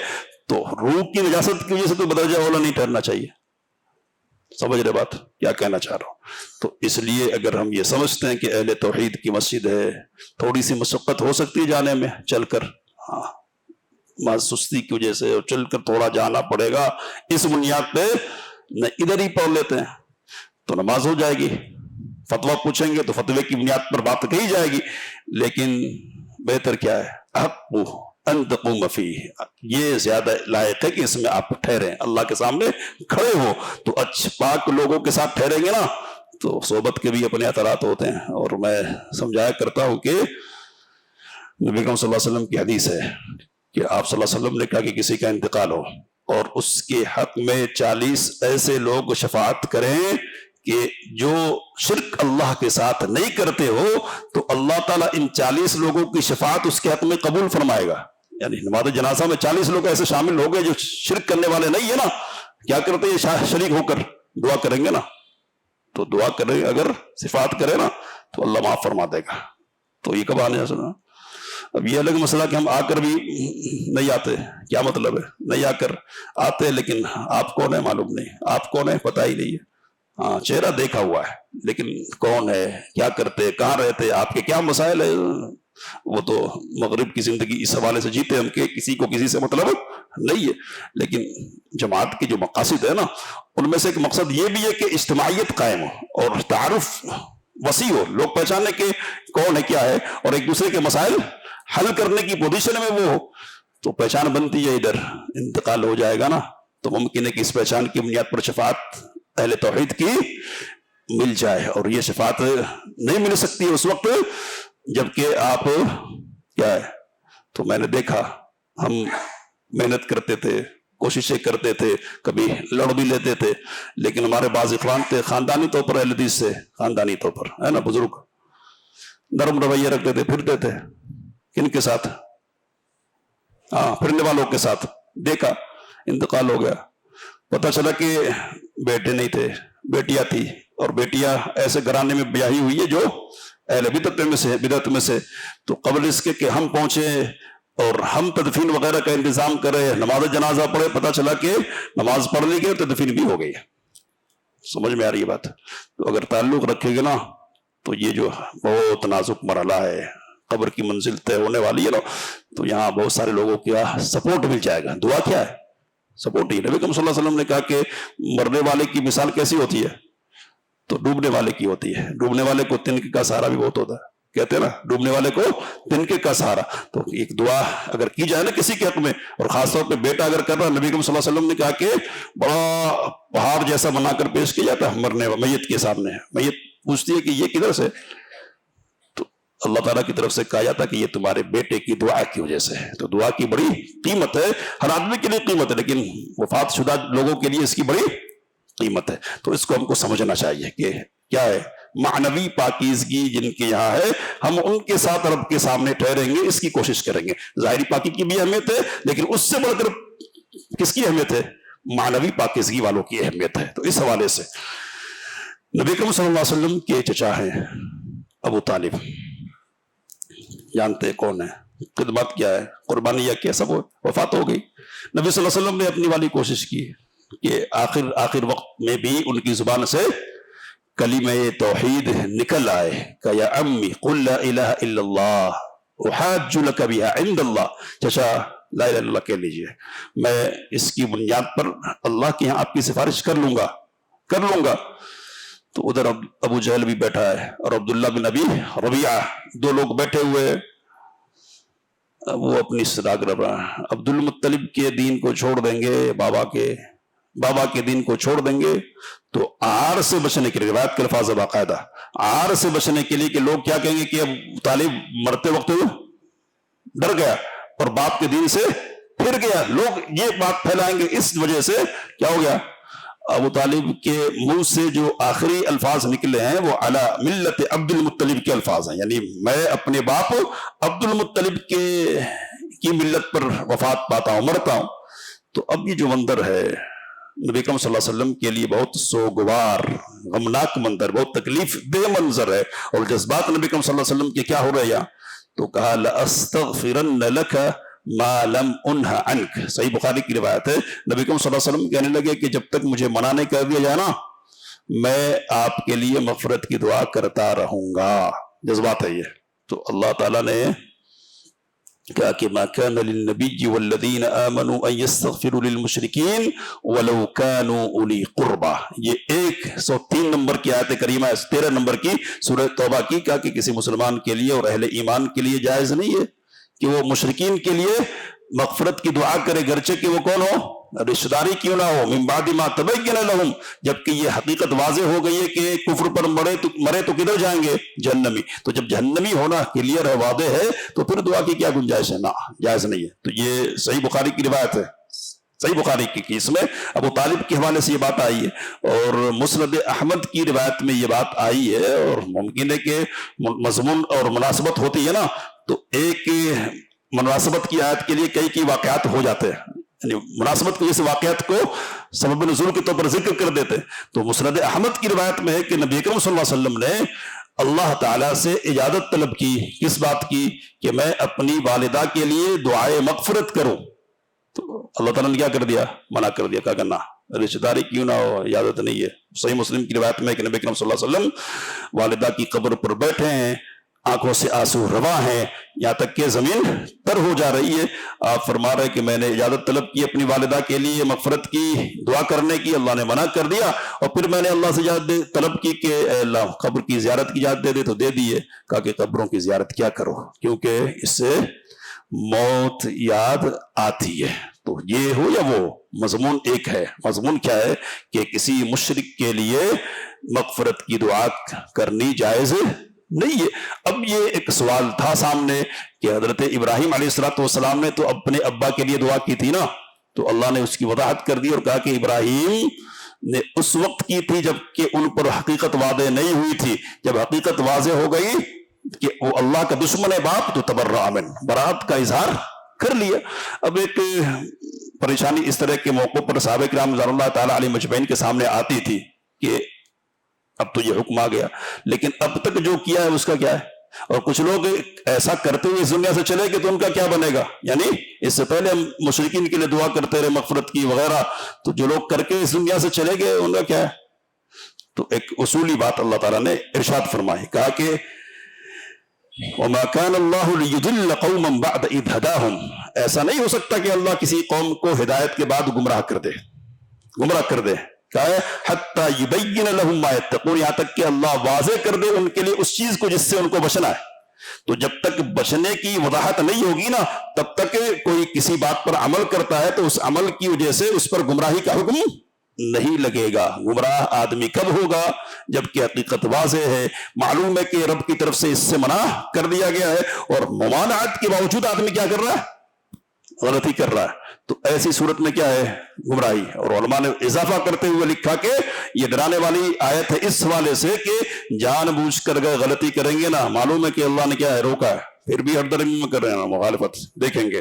تو روح کی نجاست کی وجہ سے تو بدرجہ اولا نہیں ٹھہرنا چاہیے. سمجھ رہے بات کیا کہنا چاہ رہا ہوں؟ تو اس لیے اگر ہم یہ سمجھتے ہیں کہ اہل توحید کی مسجد ہے، تھوڑی سی مشقت ہو سکتی ہے جانے میں چل کر، ہاں سستی کی وجہ سے چل کر تھوڑا جانا پڑے گا، اس بنیاد پہ نہ ادھر ہی پڑھ لیتے ہیں تو نماز ہو جائے گی. فتویٰ پوچھیں گے تو فتوے کی بنیاد پر بات کہی جائے گی. لیکن بہتر کیا ہے؟ حق ان تقوم فیہ، یہ زیادہ لائق ہے کہ اس میں آپ ٹھہریں، اللہ کے سامنے کھڑے ہو. تو اچھے پاک لوگوں کے ساتھ ٹھہریں گے نا تو صحبت کے بھی اپنے اثرات ہوتے ہیں. اور میں سمجھایا کرتا ہوں کہ نبی کریم صلی اللہ علیہ وسلم کی حدیث ہے کہ آپ صلی اللہ علیہ وسلم نے کہا کہ کسی کا انتقال ہو اور اس کے حق میں 40 ایسے لوگ شفاعت کریں کہ جو شرک اللہ کے ساتھ نہیں کرتے ہو، تو اللہ تعالیٰ ان 40 لوگوں کی شفاعت اس کے حق میں قبول فرمائے گا. یعنی نماز جنازہ میں 40 لوگ ایسے شامل ہو گئے جو شرک کرنے والے نہیں ہے نا. کیا کرتے ہیں؟ شریک ہو کر دعا کریں گے نا. تو دعا کریں، اگر شفاعت کرے نا تو اللہ معاف فرما دے گا. تو یہ کب آنے سنا؟ اب یہ الگ مسئلہ کہ ہم آ کر بھی نہیں آتے. کیا مطلب ہے؟ نہیں آ کر آتے لیکن آپ کون ہے معلوم نہیں، آپ کون ہے پتہ ہی نہیں ہے. ہاں چہرہ دیکھا ہوا ہے لیکن کون ہے، کیا کرتے، کہاں رہتے، آپ کے کیا مسائل ہے، وہ تو مغرب کی زندگی اس حوالے سے جیتے ہم کہ کسی کو کسی سے مطلب نہیں ہے. لیکن جماعت کے جو مقاصد ہے نا، ان میں سے ایک مقصد یہ بھی ہے کہ اجتماعیت قائم ہو اور تعارف وسیع ہو، لوگ پہچانے کہ کون ہے کیا ہے، اور ایک دوسرے کے مسائل حل کرنے کی پوزیشن میں وہ ہو. تو پہچان بنتی ہے. ادھر انتقال ہو جائے گا نا تو ممکن ہے کہ اس پہچان کی بنیاد پر شفاعت اہل توحید کی مل جائے. اور یہ شفاعت نہیں مل سکتی اس وقت جبکہ آپ کیا ہے. تو میں نے دیکھا ہم محنت کرتے تھے، کوششیں کرتے تھے، کبھی لڑ بھی لیتے تھے، لیکن ہمارے بعض اخوان تھے خاندانی طور پر، اہل حدیث سے خاندانی طور پر ہے نا، بزرگ نرم رویہ رکھتے تھے، پھرتے تھے کن کے ساتھ؟ ہاں پھرنے والوں کے ساتھ. دیکھا انتقال ہو گیا، پتہ چلا کہ بیٹے نہیں تھے، بیٹیاں تھی، اور بیٹیاں ایسے گھرانے میں بیاہی ہوئی ہے جو اہل بدعت میں سے. تو قبل اس کے کہ ہم پہنچے اور ہم تدفین وغیرہ کا انتظام کرے، نماز جنازہ پڑھے، پتہ چلا کہ نماز پڑھ لی گئی، تدفین بھی ہو گئی. سمجھ میں آ رہی ہے بات؟ تو اگر تعلق رکھے گا نا تو یہ جو بہت نازک مرحلہ ہے، قبر کی منزل طے ہونے والی ہے نا، تو یہاں بہت سارے لوگوں کا سپورٹ مل جائے گا. دعا کیا ہے؟ سپورٹ ہی. نبی کریم صلی اللہ علیہ وسلم نے کہا کہ مرنے والے کی مثال کیسی ہوتی ہے؟ تو ڈوبنے والے کی ہوتی ہے. ڈوبنے والے کو تنکے کا سہارا بھی بہت ہوتا ہے، کہتے ہیں نا ڈوبنے والے کو تنکے کا سہارا. تو ایک دعا اگر کی جائے نا کسی کے حق میں، اور خاص طور پہ بیٹا اگر کر رہا، نبی کریم صلی اللہ علیہ وسلم نے کہا کہ بڑا پہاڑ جیسا بنا کر پیش کیا جاتا ہے مرنے میت کے سامنے. میت پوچھتی ہے کہ یہ کدھر سے؟ تو اللہ تعالیٰ کی طرف سے کہا جاتا ہے کہ یہ تمہارے بیٹے کی دعا کی وجہ سے ہے. تو دعا کی بڑی قیمت ہے، ہر آدمی کے لیے قیمت ہے، لیکن وفات شدہ لوگوں کے لیے اس کی بڑی قیمت ہے. تو اس کو ہم کو سمجھنا چاہیے کہ کیا ہے معنوی پاکیزگی جن کے یہاں ہے، ہم ان کے ساتھ رب کے سامنے ٹھہریں گے، اس کی کوشش کریں گے. ظاہری پاکی کی بھی اہمیت ہے، لیکن اس سے بڑھ کر کس کی اہمیت ہے؟ معنوی پاکیزگی والوں کی اہمیت ہے. تو اس حوالے سے نبی کریم صلی اللہ علیہ وسلم کے چچا ہیں ابو طالب، جانتے کون ہے، خدمت کیا ہے، قربانیاں کیا، سب وفات ہو گئی. نبی صلی اللہ علیہ وسلم نے اپنی والی کوشش کی کہ آخر وقت میں بھی ان کی زبان سے کلمہ توحید نکل آئے کہ یا امی قل لا الہ الا اللہ احاج لک بها عند اللہ. چچا لا الہ الا اللہ کہہ لیجئے، میں اس کی بنیاد پر اللہ کے یہاں آپ کی سفارش کر لوں گا. تو ادھر ابو جہل بھی بیٹھا ہے اور عبداللہ بن ابی ربیعہ، دو لوگ بیٹھے ہوئے. وہ اپنی صداقت رہا، عبد المطلب کے دین کو چھوڑ دیں گے بابا کے، بابا کے دین کو چھوڑ دیں گے تو آر سے بچنے کے لیے، روایت کے الفاظ باقاعدہ آر سے بچنے کے لیے کہ لوگ کیا کہیں گے کہ ابو طالب مرتے وقت ڈر گیا اور باپ کے دین سے پھر گیا، لوگ یہ بات پھیلائیں گے، اس وجہ سے کیا ہو گیا، ابو طالب کے منہ سے جو آخری الفاظ نکلے ہیں وہ علی ملت عبد المطلب کے الفاظ ہیں، یعنی میں اپنے باپ عبد المطلب کی ملت پر وفات پاتا ہوں، مرتا ہوں۔ تو اب یہ جو منظر ہے نبی اکرم صلی اللہ علیہ وسلم کے لیے بہت سوگوار، غمناک منظر، بہت تکلیف دہ منظر ہے، اور جذبات نبی اکرم صلی اللہ علیہ وسلم کے کیا ہو رہے ہیں یہاں، تو کہا لَأَسْتَغْفِرَنَّ لَكَ مَا لَمْ أُنْهَ عَنْكَ، صحیح بخاری کی روایت ہے، نبی اکرم صلی اللہ علیہ وسلم کہنے لگے کہ جب تک مجھے منع نہیں کر دیا جائے نا میں آپ کے لیے مغفرت کی دعا کرتا رہوں گا، جذبات ہے یہ۔ تو اللہ تعالیٰ نے کہا کہ ما كان للنبي والذين آمنوا ان يستغفروا للمشركين ولو كانوا اولي قربى، یہ 103 نمبر کی آیت کریمہ ہے، 13 نمبر کی سورہ توبہ کی، کہا کہ کسی مسلمان کے لیے اور اہل ایمان کے لیے جائز نہیں ہے کہ وہ مشرکین کے لیے مغفرت کی دعا کرے، گرچہ کہ وہ کون ہو، رشتہ داری کیوں نہ ہو، من بعد ما تبین لہم، جبکہ یہ حقیقت واضح ہو گئی ہے کہ کفر پر مرے تو کدھر جائیں گے، جہنمی، تو جب جہنمی ہونا کلیئر ہے، واضح ہے، تو پھر دعا کی کیا گنجائش ہے، نہ جائز نہیں ہے۔ تو یہ صحیح بخاری کی روایت ہے، صحیح بخاری کی، اس میں ابو طالب کے حوالے سے یہ بات آئی ہے، اور مسند احمد کی روایت میں یہ بات آئی ہے، اور ممکن ہے کہ مضمون اور مناسبت ہوتی ہے نا، تو ایک مناسبت کی آیت کے لیے کئی واقعات ہو جاتے ہیں، یعنی مناسبت کی جیسے واقعات کو سبب نزول کے طور پر ذکر کر دیتے۔ تو مسند احمد کی روایت میں ہے کہ نبی اکرم صلی اللہ علیہ وسلم نے اللہ تعالیٰ سے اجازت طلب کی، کس بات کی، کہ میں اپنی والدہ کے لیے دعائے مغفرت کروں، تو اللہ تعالیٰ نے کیا کر دیا، منع کر دیا، کہا کرنا رشتہ داری کیوں نہ ہو، اجازت نہیں ہے۔ صحیح مسلم کی روایت میں کہ نبی اکرم صلی اللہ علیہ وسلم والدہ کی قبر پر بیٹھے ہیں، آنکھوں سے آنسو رواں ہیں، یہاں تک کہ زمین تر ہو جا رہی ہے، آپ فرما رہے کہ میں نے اجازت طلب کی اپنی والدہ کے لیے مغفرت کی دعا کرنے کی، اللہ نے منع کر دیا، اور پھر میں نے اللہ سے اجازت طلب کی کہ اے اللہ قبر کی زیارت کی اجازت دے دے، تو دے دیے، کہا کہ قبروں کی زیارت کیا کرو، کیونکہ اس سے موت یاد آتی ہے۔ تو یہ ہو یا وہ، مضمون ایک ہے، مضمون کیا ہے کہ کسی مشرک کے لیے مغفرت کی دعا کرنی جائز نہیں ہے۔ اب یہ ایک سوال تھا سامنے کہ حضرت ابراہیم علیہ السلام نے تو اپنے ابا کے لیے دعا کی تھی نا، تو اللہ نے اس کی وضاحت کر دی اور کہا کہ ابراہیم نے اس وقت کی تھی جب کہ ان پر حقیقت واضح نہیں ہوئی تھی، جب حقیقت واضح ہو گئی کہ وہ اللہ کا دشمن ہے باپ، تو تبرأ من، برات کا اظہار کر لیا۔ اب ایک پریشانی اس طرح کے موقع پر صحابہ کرام رضوان اللہ تعالیٰ علیہ مجمعین کے سامنے آتی تھی کہ اب تو یہ حکم آ گیا، لیکن اب تک جو کیا ہے اس کا کیا ہے، اور کچھ لوگ ایسا کرتے ہوئے اس دنیا سے چلے گئے تو ان کا کیا بنے گا، یعنی اس سے پہلے ہم مشرکین کے لیے دعا کرتے رہے مغفرت کی وغیرہ، تو جو لوگ کر کے اس دنیا سے چلے گئے ان کا کیا ہے۔ تو ایک اصولی بات اللہ تعالیٰ نے ارشاد فرمائی، کہا کہ وَمَا كَانَ اللَّهُ لِيُضِلَّ قَوْمًا بَعْدَ إِذْ هَدَاهُمْ، ایسا نہیں ہو سکتا کہ اللہ کسی قوم کو ہدایت کے بعد گمراہ کر دے، کہا ہے حتی یبین لہم ما یتقون، یہاں تک کہ اللہ واضح کر دے ان کے لیے اس چیز کو جس سے ان کو بچنا ہے۔ تو جب تک بچنے کی وضاحت نہیں ہوگی نا، تب تک کوئی کسی بات پر عمل کرتا ہے تو اس عمل کی وجہ سے اس پر گمراہی کا حکم نہیں لگے گا۔ گمراہ آدمی کب ہوگا، جبکہ حقیقت واضح ہے، معلوم ہے کہ رب کی طرف سے اس سے منع کر دیا گیا ہے، اور ممانعت کے باوجود آدمی کیا کر رہا ہے، غلطی کر رہا ہے، تو ایسی صورت میں کیا ہے، گمراہی۔ اور علماء نے اضافہ کرتے ہوئے لکھا کہ یہ ڈرانے والی آیت ہے اس حوالے سے کہ جان بوجھ کر گئے غلطی کریں گے نا، معلوم ہے کہ اللہ نے کیا ہے، روکا ہے، پھر بھی ہر درمی میں کر رہے ہیں مخالفت، دیکھیں گے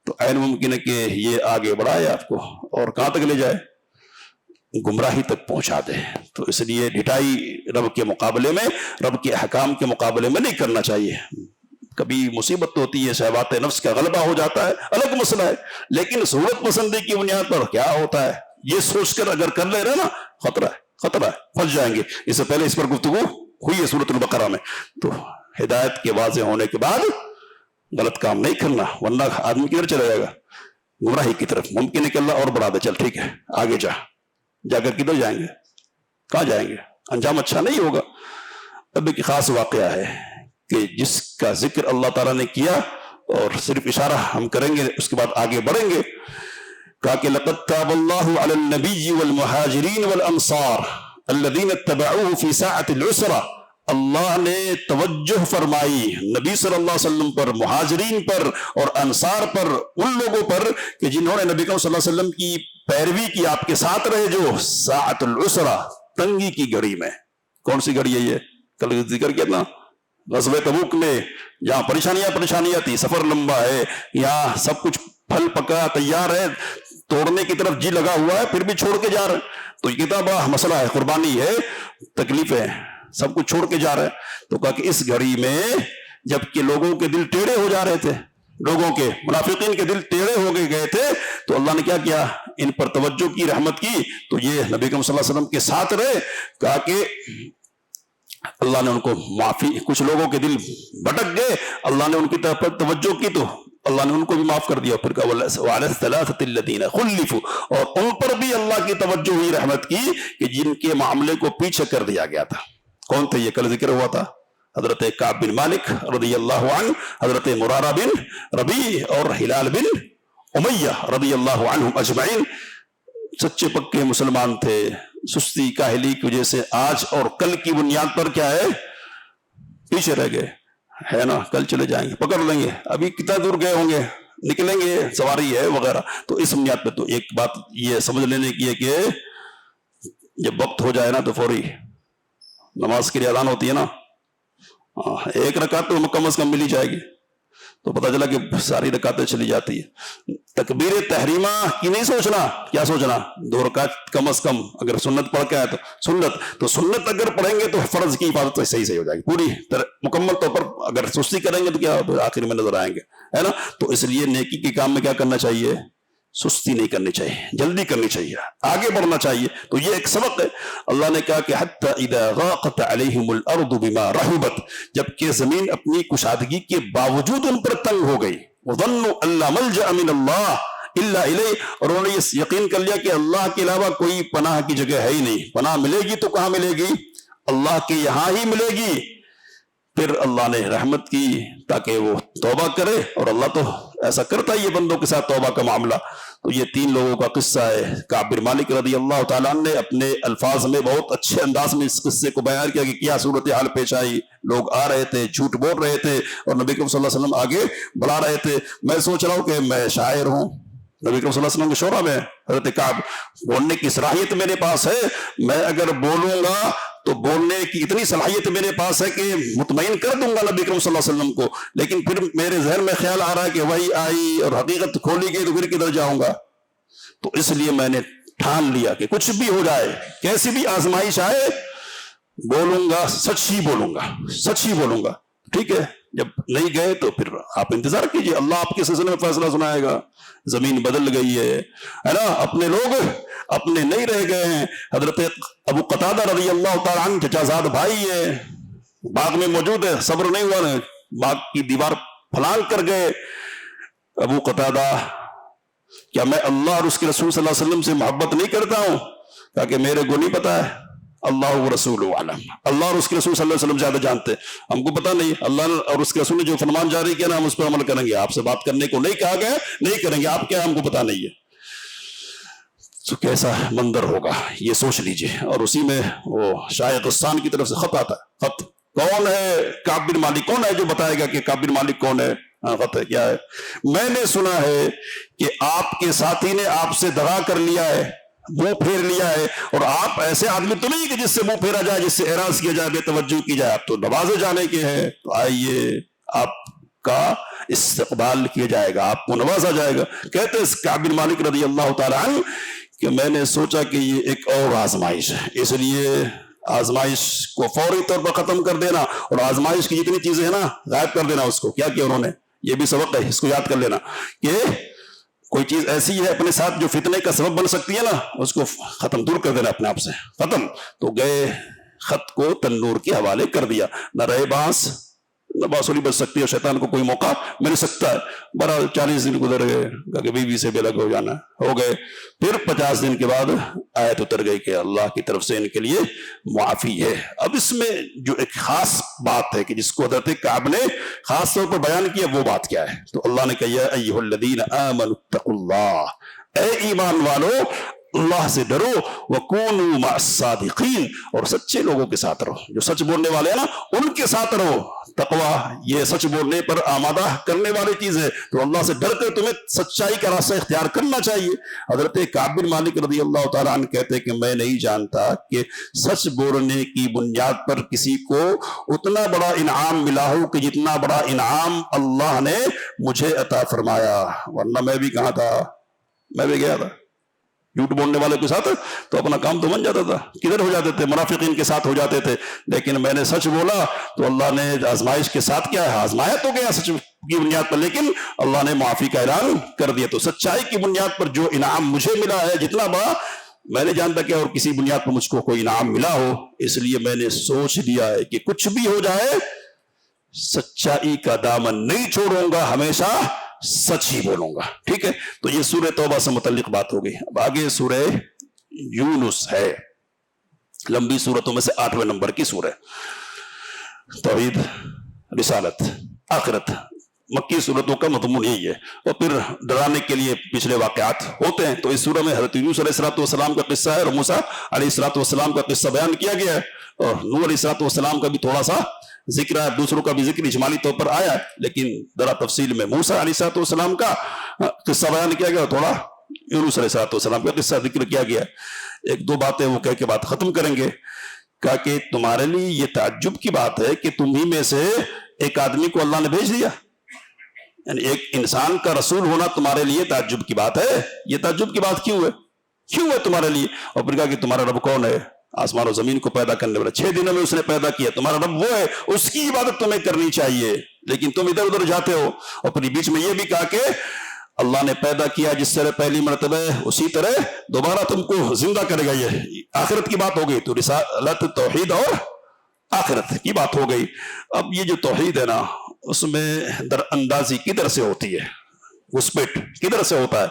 تو عین ممکن ہے کہ یہ آگے بڑھائے آپ کو اور کہاں تک لے جائے، گمراہی تک پہنچا دے۔ تو اس لیے ڈھٹائی رب کے مقابلے میں، رب کے احکام کے مقابلے میں نہیں کرنا چاہیے۔ کبھی مصیبت تو ہوتی ہے، شہوات نفس کا غلبہ ہو جاتا ہے، الگ مسئلہ ہے، لیکن صورت پسندی کی بنیاد پر کیا ہوتا ہے یہ سوچ کر اگر کر لے رہے نا، خطرہ ہے، پھنس جائیں گے۔ اس سے پہلے اس پر گفتگو ہوئی ہے سورۃ البقرہ میں۔ تو ہدایت کے واضح ہونے کے بعد غلط کام نہیں کرنا، ورنہ آدمی کدھر چلا جائے گا، گمراہی کی طرف۔ ممکن ہے کہ اللہ اور بڑھا دے، چل ٹھیک ہے آگے جا کر کدھر جائیں گے، کہاں جائیں گے، انجام اچھا نہیں ہوگا۔ اب ایک خاص واقعہ ہے کہ جس کا ذکر اللہ تعالیٰ نے کیا اور صرف اشارہ ہم کریں گے، اس کے بعد آگے بڑھیں گے۔ کہا کہ لقد تاب اللہ علی النبی والمہاجرین والانصار الذین اتبعوه فی ساعۃ العسرہ، اللہ نے توجہ فرمائی نبی صلی اللہ علیہ وسلم پر، مہاجرین پر اور انصار پر، ان لوگوں پر کہ جنہوں نے نبی کریم صلی اللہ علیہ وسلم کی پیروی کی، آپ کے ساتھ رہے، جو ساعۃ العسرہ، تنگی کی گھڑی میں۔ کون سی گھڑی ہے یہ؟ کل ذکر کیا تھا غزوہ تبوک میں، جہاں پریشانیاں تھی، سفر لمبا ہے، یہاں سب کچھ پھل پکا تیار ہے، توڑنے کی طرف جی لگا ہوا ہے، پھر بھی چھوڑ کے جا رہے ہیں۔ تو یہ کتنا بڑا مسئلہ ہے، قربانی ہے، تکلیفیں، سب کچھ چھوڑ کے جا رہے ہیں۔ تو کہا کہ اس گھڑی میں جبکہ لوگوں کے دل ٹیڑھے ہو جا رہے تھے، لوگوں کے، منافقین کے دل ٹیڑھے ہو گئے تھے، تو اللہ نے کیا کیا؟ ان پر توجہ کی، رحمت کی، تو یہ نبی کریم صلی اللہ علیہ وسلم کے ساتھ رہے۔ کہا کہ اللہ نے ان کو معافی، کچھ لوگوں کے دل بھٹک گئے، اللہ نے ان کی طرف توجہ کی تو اللہ نے ان کو بھی معاف کر دیا۔ پھر کہا وَعَلَى الثَّلَاثَةِ الَّذِينَ خُلِّفُوا، اور ان پر بھی اللہ کی توجہ ہوئی، رحمت کی، کہ جن کے معاملے کو پیچھے کر دیا گیا تھا۔ کون تھے یہ؟ کل ذکر ہوا تھا، حضرت کعب بن مالک رضی اللہ عنہ، حضرت مرارہ بن ربیع اور ہلال بن امیہ رضی اللہ عنہم اجمعین۔ سچے پکے مسلمان تھے، سستی کاہلی کی وجہ سے آج اور کل کی بنیاد پر کیا ہے؟ پیچھے رہ گئے، ہے نا، کل چلے جائیں گے، پکڑ لیں گے، ابھی کتنا دور گئے ہوں گے، نکلیں گے، سواری ہے وغیرہ۔ تو اس بنیاد پہ تو ایک بات یہ سمجھ لینے کی ہے کہ جب وقت ہو جائے نا تو فوری نماز کے لیے اذان ہوتی ہے نا، ایک رکعت تو کم از کم ملی جائے گی، تو پتہ چلا کہ ساری رکعتیں چلی جاتی ہے۔ تکبیر تحریمہ کی نہیں سوچنا، کیا سوچنا؟ 2 رکعت کم از کم، اگر سنت پڑھ کے آئے تو سنت اگر پڑھیں گے تو فرض کی حفاظت صحیح ہو جائے گی پوری مکمل طور پر۔ اگر سستی کریں گے تو کیا آخر میں نظر آئیں گے، ہے نا۔ تو اس لیے نیکی کے کام میں کیا کرنا چاہیے؟ سستی نہیں کرنی چاہیے، جلدی کرنی چاہیے، آگے بڑھنا چاہیے۔ تو یہ ایک سبق ہے۔ اللہ نے کہا کہ حتی اذا ضاقت علیہم الارض بما رحبت، جبکہ زمین اپنی کشادگی کے باوجود ان پر تنگ ہو گئی، وظنوا ان لا ملجأ من اللہ الا الیہ، اور انہوں نے یہ یقین کر لیا کہ اللہ کے علاوہ کوئی پناہ کی جگہ ہے ہی نہیں، پناہ ملے گی تو کہاں ملے گی؟ اللہ کے یہاں ہی ملے گی۔ پھر اللہ نے رحمت کی تاکہ وہ توبہ کرے، اور اللہ تو ایسا کرتا ہی ہے بندوں کے ساتھ توبہ کا معاملہ۔ تو یہ 3 لوگوں کا قصہ ہے۔ کعب بن مالک رضی اللہ تعالیٰ عنہ نے اپنے الفاظ میں بہت اچھے انداز میں اس قصے کو بیان کیا کہ کیا صورتحال پیش آئی۔ لوگ آ رہے تھے، جھوٹ بول رہے تھے، اور نبی کریم صلی اللہ علیہ وسلم آگے بڑھا رہے تھے۔ میں سوچ رہا ہوں کہ میں شاعر ہوں، نبی کریم صلی اللہ علیہ وسلم کے شورا میں حضرت کعب، بولنے کی صلاحیت میرے پاس ہے، میں اگر بولوں گا تو بولنے کی اتنی صلاحیت میرے پاس ہے کہ مطمئن کر دوں گا نبی کریم صلی اللہ علیہ وسلم کو، لیکن پھر میرے ذہن میں خیال آ رہا ہے کہ وہی آئی اور حقیقت کھولی گئی تو پھر کدھر جاؤں گا۔ تو اس لیے میں نے ٹھان لیا کہ کچھ بھی ہو جائے، کیسی بھی آزمائش آئے، بولوں گا، سچ ہی بولوں گا، سچ ہی بولوں گا۔ ٹھیک ہے، جب نہیں گئے تو پھر آپ انتظار کیجئے، اللہ آپ کے سلسلے میں فیصلہ سنائے گا۔ زمین بدل گئی ہے نا، اپنے لوگ اپنے نہیں رہ گئے ہیں۔ حضرت ابو قتادہ رضی اللہ تعالیٰ عنہ چچا زاد بھائی ہے، باغ میں موجود ہے، صبر نہیں ہوا، باغ کی دیوار پھلانگ کر گئے۔ ابو قتادہ، کیا میں اللہ اور اس کے رسول صلی اللہ علیہ وسلم سے محبت نہیں کرتا ہوں؟ کہا کہ میرے کو نہیں پتا ہے، اللہ و رسول عالم، اللہ اور اس کے رسول صلی اللہ علیہ وسلم زیادہ جانتے، ہم کو پتا نہیں۔ اللہ اور اس کے رسول نے جو فرمان جاری کیا نا، ہم اس پر عمل کریں گے۔ آپ سے بات کرنے کو نہیں کہا گیا، نہیں کریں گے، آپ کیا ہم کو پتا نہیں ہے۔ تو کیسا منظر ہوگا یہ سوچ لیجئے۔ اور اسی میں وہ شاہ غسان کی طرف سے خط آتا ہے۔ خط کون ہے؟ کعب بن مالک۔ کون ہے جو بتائے گا کہ کعب بن مالک کون ہے؟ خط ہے، کیا ہے؟ میں نے سنا ہے کہ آپ کے ساتھی نے آپ سے دغا کر لیا ہے، منہ پھیر لیا ہے، اور آپ ایسے آدمی تو نہیں کہ جس سے منہ پھیرا جائے، جس سے اعراض کیا جائے، بے توجہ کی جائے، آپ تو نوازے جانے کے ہیں۔ تو آئیے، آپ کا استقبال کیا جائے گا، آپ کو نوازا جائے گا۔ کہتے ہیں کعب بن مالک رضی اللہ تعالیٰ عنہ کہ میں نے سوچا کہ یہ ایک اور آزمائش ہے، اس لیے آزمائش کو فوری طور پر ختم کر دینا، اور آزمائش کی جتنی چیزیں ہیں نا غائب کر دینا۔ اس کو کیا کیا انہوں نے؟ یہ بھی سبق ہے، اس کو یاد کر لینا کہ کوئی چیز ایسی ہے اپنے ساتھ جو فتنے کا سبب بن سکتی ہے نا، اس کو ختم دور کر دینا اپنے آپ سے، ختم۔ تو گئے، خط کو تنور کے حوالے کر دیا۔ نہ رہے بانس، نہ بانسری بچ سکتی ہے، شیطان کو کوئی موقع مل سکتا ہے۔ بہرحال 40 دن گزر گئے، کہا کہ بیوی سے بے لگ ہو جانا، ہو گئے۔ پھر 50 دن کے بعد آیت اتر گئی کہ اللہ کی طرف سے ان کے لیے معافی ہے۔ اب اس میں جو ایک خاص بات ہے کہ جس کو حضرت کعب نے خاص طور پر بیان کیا، وہ بات کیا ہے؟ تو اللہ نے کہا یا ایھا الذین آمنوا اتقوا اللہ، اے ایمان والو اللہ سے ڈرو وَكُونُوا مَعَ الصَّادِقِينَ، اور سچے لوگوں کے ساتھ رہو، جو سچ بولنے والے ہیں نا ان کے ساتھ رہو۔ تقویٰ یہ سچ بولنے پر آمادہ کرنے والی چیز ہے، تو اللہ سے ڈر کر تمہیں سچائی کا راستہ اختیار کرنا چاہیے۔ حضرت کعب بن مالک رضی اللہ تعالیٰ عنہ کہتے کہ میں نہیں جانتا کہ سچ بولنے کی بنیاد پر کسی کو اتنا بڑا انعام ملا ہو کہ جتنا بڑا انعام اللہ نے مجھے عطا فرمایا، ورنہ میں بھی کہاں تھا، میں بھی گیا تھا جھوٹ بولنے والے کے ساتھ، تو اپنا کام تو بن جاتا تھا، کدھر ہو جاتے تھے، منافقین کے ساتھ ہو جاتے تھے۔ لیکن میں نے سچ بولا تو اللہ نے آزمائش کے ساتھ کیا ہے، آزمایا تو گیا سچ کی بنیاد پر، لیکن اللہ نے معافی کا اعلان کر دیا۔ تو سچائی کی بنیاد پر جو انعام مجھے ملا ہے جتنا بڑا، میں نے جانتا کہ اور کسی بنیاد پر مجھ کو کوئی انعام ملا ہو، اس لیے میں نے سوچ لیا ہے کہ کچھ بھی ہو جائے سچائی کا دامن نہیں چھوڑوں گا، ہمیشہ سچ ہی بولوں گا۔ ٹھیک ہے، تو یہ سورہ توبہ سے متعلق بات ہو گئی۔ اب آگے سورہ یونس ہے، لمبی سورتوں میں سے 8ویں نمبر کی سورہ، توحید، رسالت، آخرت، مکی صورتوں کا مضمون یہی ہے، اور پھر ڈرانے کے لیے پچھلے واقعات ہوتے ہیں۔ تو اس سورہ میں حضرت یونس علیہ السلام کا قصہ ہے، اور موسیٰ علیہ السلام کا قصہ بیان کیا گیا ہے، اور نوح علیہ السلام کا بھی تھوڑا سا ذکر ہے، دوسروں کا بھی ذکر اجمالی طور پر آیا ہے، لیکن ذرا تفصیل میں موسیٰ علیہ السلام کا قصہ بیان کیا گیا، اور تھوڑا یونس علیہ السلام کا قصہ ذکر کیا گیا ہے۔ ایک دو باتیں وہ کہہ کے بات ختم کریں گے۔ کہا کہ تمہارے لیے یہ تعجب کی بات ہے کہ تم ہی میں سے ایک آدمی کو اللہ نے بھیج دیا، یعنی ایک انسان کا رسول ہونا تمہارے لیے تعجب کی بات ہے۔ یہ تعجب کی بات کیوں ہے تمہارے لیے؟ اور پھر کہا کہ تمہارا رب کون ہے؟ آسمان و زمین کو پیدا کرنے والا، 6 دنوں میں اس نے پیدا کیا، تمہارا رب وہ ہے، اس کی عبادت تمہیں کرنی چاہیے، لیکن تم ادھر ادھر جاتے ہو۔ اور پھر بیچ میں یہ بھی کہا کہ اللہ نے پیدا کیا جس طرح پہلی مرتبہ اسی طرح دوبارہ تم کو زندہ کرے گا۔ یہ آخرت کی بات ہو گئی، تو رسالت، توحید اور آخرت کی بات ہو گئی۔ اب یہ جو توحید ہے نا، اس میں در اندازی کدھر سے ہوتی ہے، گھسپٹ کدھر سے ہوتا ہے،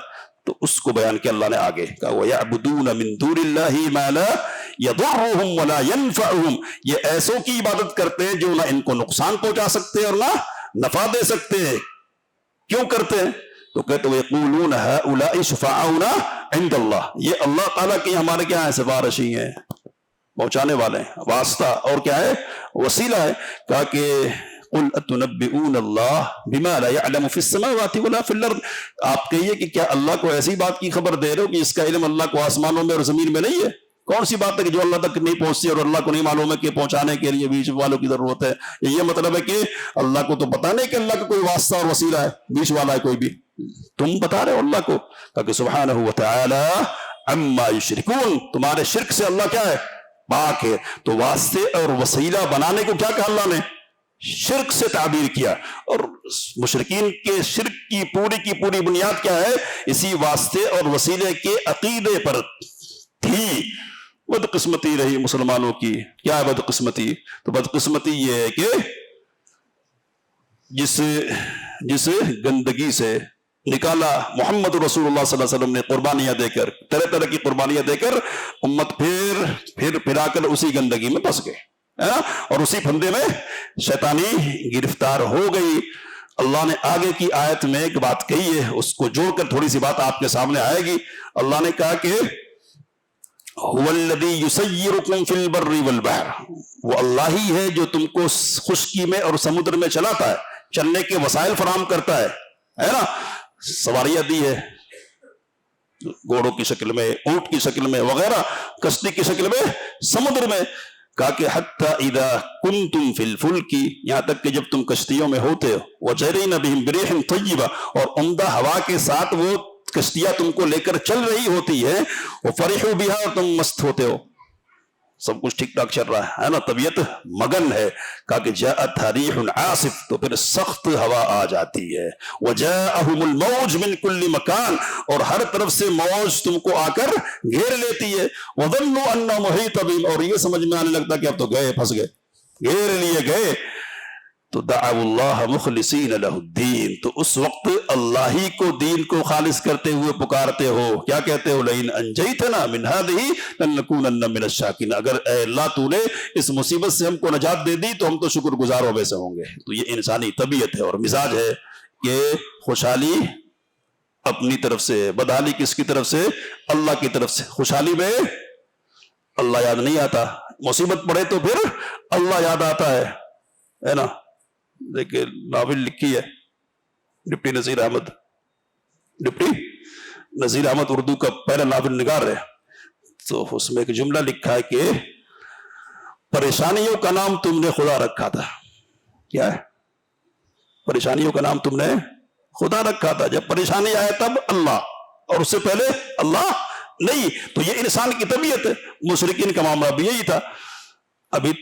تو اس کو بیان کیا اللہ نے آگے کہا وَيَعْبُدُونَ مِن دُونِ اللَّهِ مَا لَا يَضُرُّهُمْ وَلَا يَنْفَعُهُمْ، یہ ایسوں کی عبادت کرتے ہیں جو نہ ان کو نقصان پہنچا سکتے اور نہ نفع دے سکتے ہیں۔ کیوں کرتے ہیں؟ تو کہتے ہیں وَيَقُولُونَ هَؤُلَاءِ شُفَعَاؤُنَا عِندَ اللَّهِ، یہ اللہ تعالیٰ کی ہمارے کیا ہے، سفارشی ہیں، پہنچانے والے ہیں، واسطہ اور کیا ہے، وسیلہ ہے۔ کہا کہ قُلْ أَتُنَبِّئُونَ اللَّهَ بِمَا لَا يَعْلَمُ فِي السَّمَاوَاتِ وَلَا فِي الْأَرْضِ، آپ کہیے کہ کیا اللہ کو ایسی بات کی خبر دے رہے ہو کہ اس کا علم اللہ کو آسمانوں میں اور زمین میں نہیں ہے؟ کون سی بات ہے کہ جو اللہ تک نہیں پہنچتی اور اللہ کو نہیں معلوم ہے کہ پہنچانے کے لیے بیچ والوں کی ضرورت ہے؟ یہ مطلب ہے کہ اللہ کو تو پتا نہیں کہ اللہ کا کوئی واسطہ اور وسیلہ ہے، بیچ والا ہے کوئی بھی، تم بتا رہے ہو اللہ کو؟ تاکہ سبحانہ وتعالی عما یشرکون، تمہارے شرک سے اللہ کیا ہے، پاک ہے۔ تو واسطے اور وسیلہ بنانے کو کیا کہا اللہ نے؟ شرک سے تعبیر کیا، اور مشرکین کے شرک کی پوری بنیاد کیا ہے، اسی واسطے اور وسیلے کے عقیدے پر تھی۔ بدقسمتی رہی مسلمانوں کی، کیا ہے بدقسمتی؟ تو بدقسمتی یہ ہے کہ جس گندگی سے نکالا محمد رسول اللہ صلی اللہ علیہ وسلم نے قربانیاں دے کر، طرح طرح کی قربانیاں دے کر، امت پھر کر اسی گندگی میں پھنس گئے، اور اسی پھندے میں شیطانی گرفتار ہو گئی۔ اللہ نے آگے کی آیت میں ایک بات کہی ہے، اس کو جوڑ کر تھوڑی سی بات آپ کے سامنے آئے گی۔ اللہ نے کہا کہ هُوَ الَّذِي يُسَيِّرُكُمْ فِي الْبَرِّ وَالْبَحْرِ، وہ اللہ ہی ہے جو تم کو خشکی میں اور سمندر میں چلاتا ہے، چلنے کے وسائل فراہم کرتا ہے نا، سواریاں دی ہے گھوڑوں کی شکل میں، اونٹ کی شکل میں وغیرہ، کشتی کی شکل میں، سمندر میں۔ کہا کہ حتی اذا کنتم فی الفلک، یہاں تک کہ جب تم کشتیوں میں ہوتے ہو، وجرین بہم بریح طیبہ، اور عمدہ ہوا کے ساتھ وہ کشتیاں تم کو لے کر چل رہی ہوتی ہے، وفرحوا بہا، اور تم مست ہوتے ہو، سب کچھ ٹھیک ٹھاک چل رہا ہے نا، طبیعت مگن ہے۔ کہا کہ جاءتھا ریح عاصف، تو پھر سخت ہوا آ جاتی ہے، وجاءہم الموج من کل مکان، اور ہر طرف سے موج تم کو آ کر گھیر لیتی ہے، وظنوا ان محیط بہم، اور یہ سمجھ میں آنے لگتا کہ اب تو گئے، پھنس گئے، گھیر لیے گئے۔ تو دعوا اللہ مخلصین لہ الدین، تو اس وقت اللہ ہی کو دین کو خالص کرتے ہوئے پکارتے ہو، کیا کہتے ہو؟ لئن انجیتنا من ہذہ لنکونن من الشاکرین، اگر اے اللہ تو نے اس مصیبت سے ہم کو نجات دے دی تو ہم تو شکر گزاروں میں سے ہوں گے۔ تو یہ انسانی طبیعت ہے اور مزاج ہے کہ خوشحالی اپنی طرف سے، بدحالی کس کی طرف سے؟ اللہ کی طرف سے۔ خوشحالی میں اللہ یاد نہیں آتا، مصیبت پڑے تو پھر اللہ یاد آتا ہے نا۔ دیکھیں ناول لکھی ہے ڈپٹی نذیر احمد، ڈپٹی نذیر احمد اردو کا پہلا ناول نگار ہے، تو اس میں ایک جملہ لکھا ہے کہ پریشانیوں کا نام تم نے خدا رکھا تھا۔ کیا ہے؟ پریشانیوں کا نام تم نے خدا رکھا تھا، جب پریشانی آئے تب اللہ، اور اس سے پہلے اللہ نہیں۔ تو یہ انسان کی طبیعت ہے، مشرکین کا معاملہ بھی یہی تھا۔ ابھی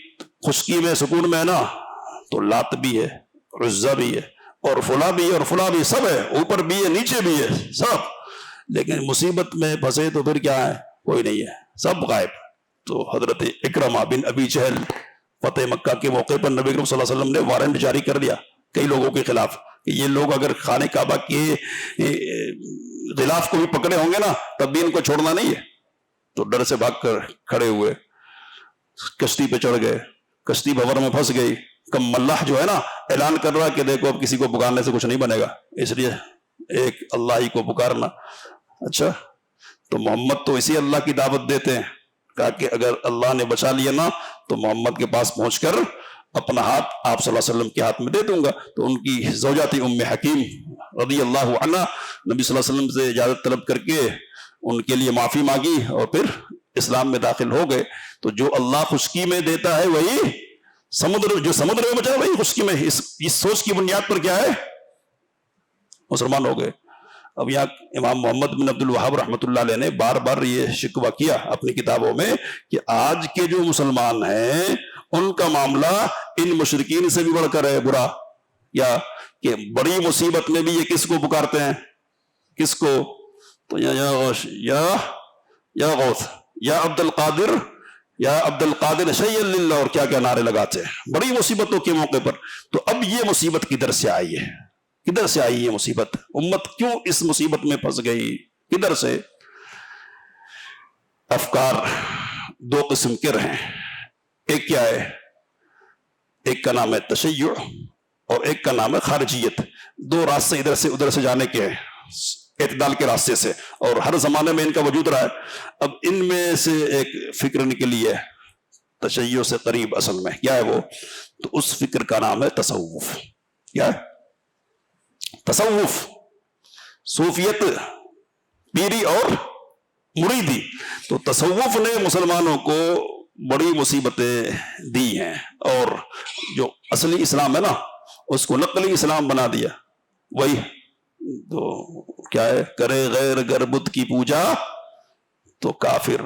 خشکی میں سکون میں ہے نا، تو لات بھی ہے، عزہ بھی ہے، اور فلاں بھی ہے، اور فلاں بھی، سب ہے، اوپر بھی ہے نیچے بھی ہے سب، لیکن مصیبت میں پھنسے تو پھر کیا ہے؟ کوئی نہیں ہے، سب غائب۔ تو حضرت اکرمہ بن ابی جہل فتح مکہ کے موقع پر نبی کریم صلی اللہ علیہ وسلم نے وارنٹ جاری کر دیا کئی لوگوں کے خلاف کہ یہ لوگ اگر خانہ کعبہ کے غلاف کو بھی پکڑے ہوں گے نا تب بھی ان کو چھوڑنا نہیں ہے۔ تو ڈر سے بھاگ کر کھڑے ہوئے، کشتی پہ چڑھ گئے، کشتی بھور میں پھنس گئی۔ کم ملاح جو ہے نا اعلان کر رہا کہ دیکھو اب کسی کو پکارنے سے کچھ نہیں بنے گا، اس لیے ایک اللہ ہی کو پکارنا۔ اچھا، تو محمد تو اسی اللہ کی دعوت دیتے ہیں، کہا کہ اگر اللہ نے بچا لیا نا تو محمد کے پاس پہنچ کر اپنا ہاتھ آپ صلی اللہ علیہ وسلم کے ہاتھ میں دے دوں گا۔ تو ان کی زوجہ تھی ام حکیم رضی اللہ عنہ، نبی صلی اللہ علیہ وسلم سے اجازت طلب کر کے ان کے لیے معافی مانگی اور پھر اسلام میں داخل ہو گئے۔ تو جو اللہ خشکی میں دیتا ہے وہی سمندر، جو سمندر میں بچا وہی خشکی میں۔ اس سوچ کی بنیاد پر کیا ہے؟ مسلمان ہو گئے۔ اب یہاں امام محمد بن عبد الوہاب رحمۃ اللہ علیہ نے بار بار یہ شکوہ کیا اپنی کتابوں میں کہ آج کے جو مسلمان ہیں ان کا معاملہ ان مشرکین سے بھی بڑھ کر ہے برا، یا کہ بڑی مصیبت میں بھی یہ کس کو پکارتے ہیں؟ کس کو؟ تو یا غوث، یا غوث، یا عبد القادر، یا عبد القادر شیئا للہ، اور کیا کیا نعرے لگاتے ہیں بڑی مصیبتوں کے موقع پر۔ تو اب یہ مصیبت کدھر سے آئی ہے؟ کدھر سے آئی یہ مصیبت؟ امت کیوں اس مصیبت میں پھنس گئی؟ کدھر سے؟ افکار دو قسم کے رہے، ایک کیا ہے؟ ایک کا نام ہے تشیع اور ایک کا نام ہے خارجیت۔ دو راستے ادھر سے ادھر سے جانے کے ہیں، اعتدال کے راستے سے، اور ہر زمانے میں ان کا وجود رہا ہے۔ اب ان میں سے ایک فکر نکلی ہے تشیع سے قریب، اصل میں کیا ہے وہ؟ تو اس فکر کا نام ہے تصوف۔ کیا ہے؟ تصوف، صوفیت، پیری اور مریدی۔ تو تصوف نے مسلمانوں کو بڑی مصیبتیں دی ہیں، اور جو اصلی اسلام ہے نا اس کو نقلی اسلام بنا دیا۔ وہی تو کیا ہے؟ کرے غیر گر بت کی پوجا تو کافر۔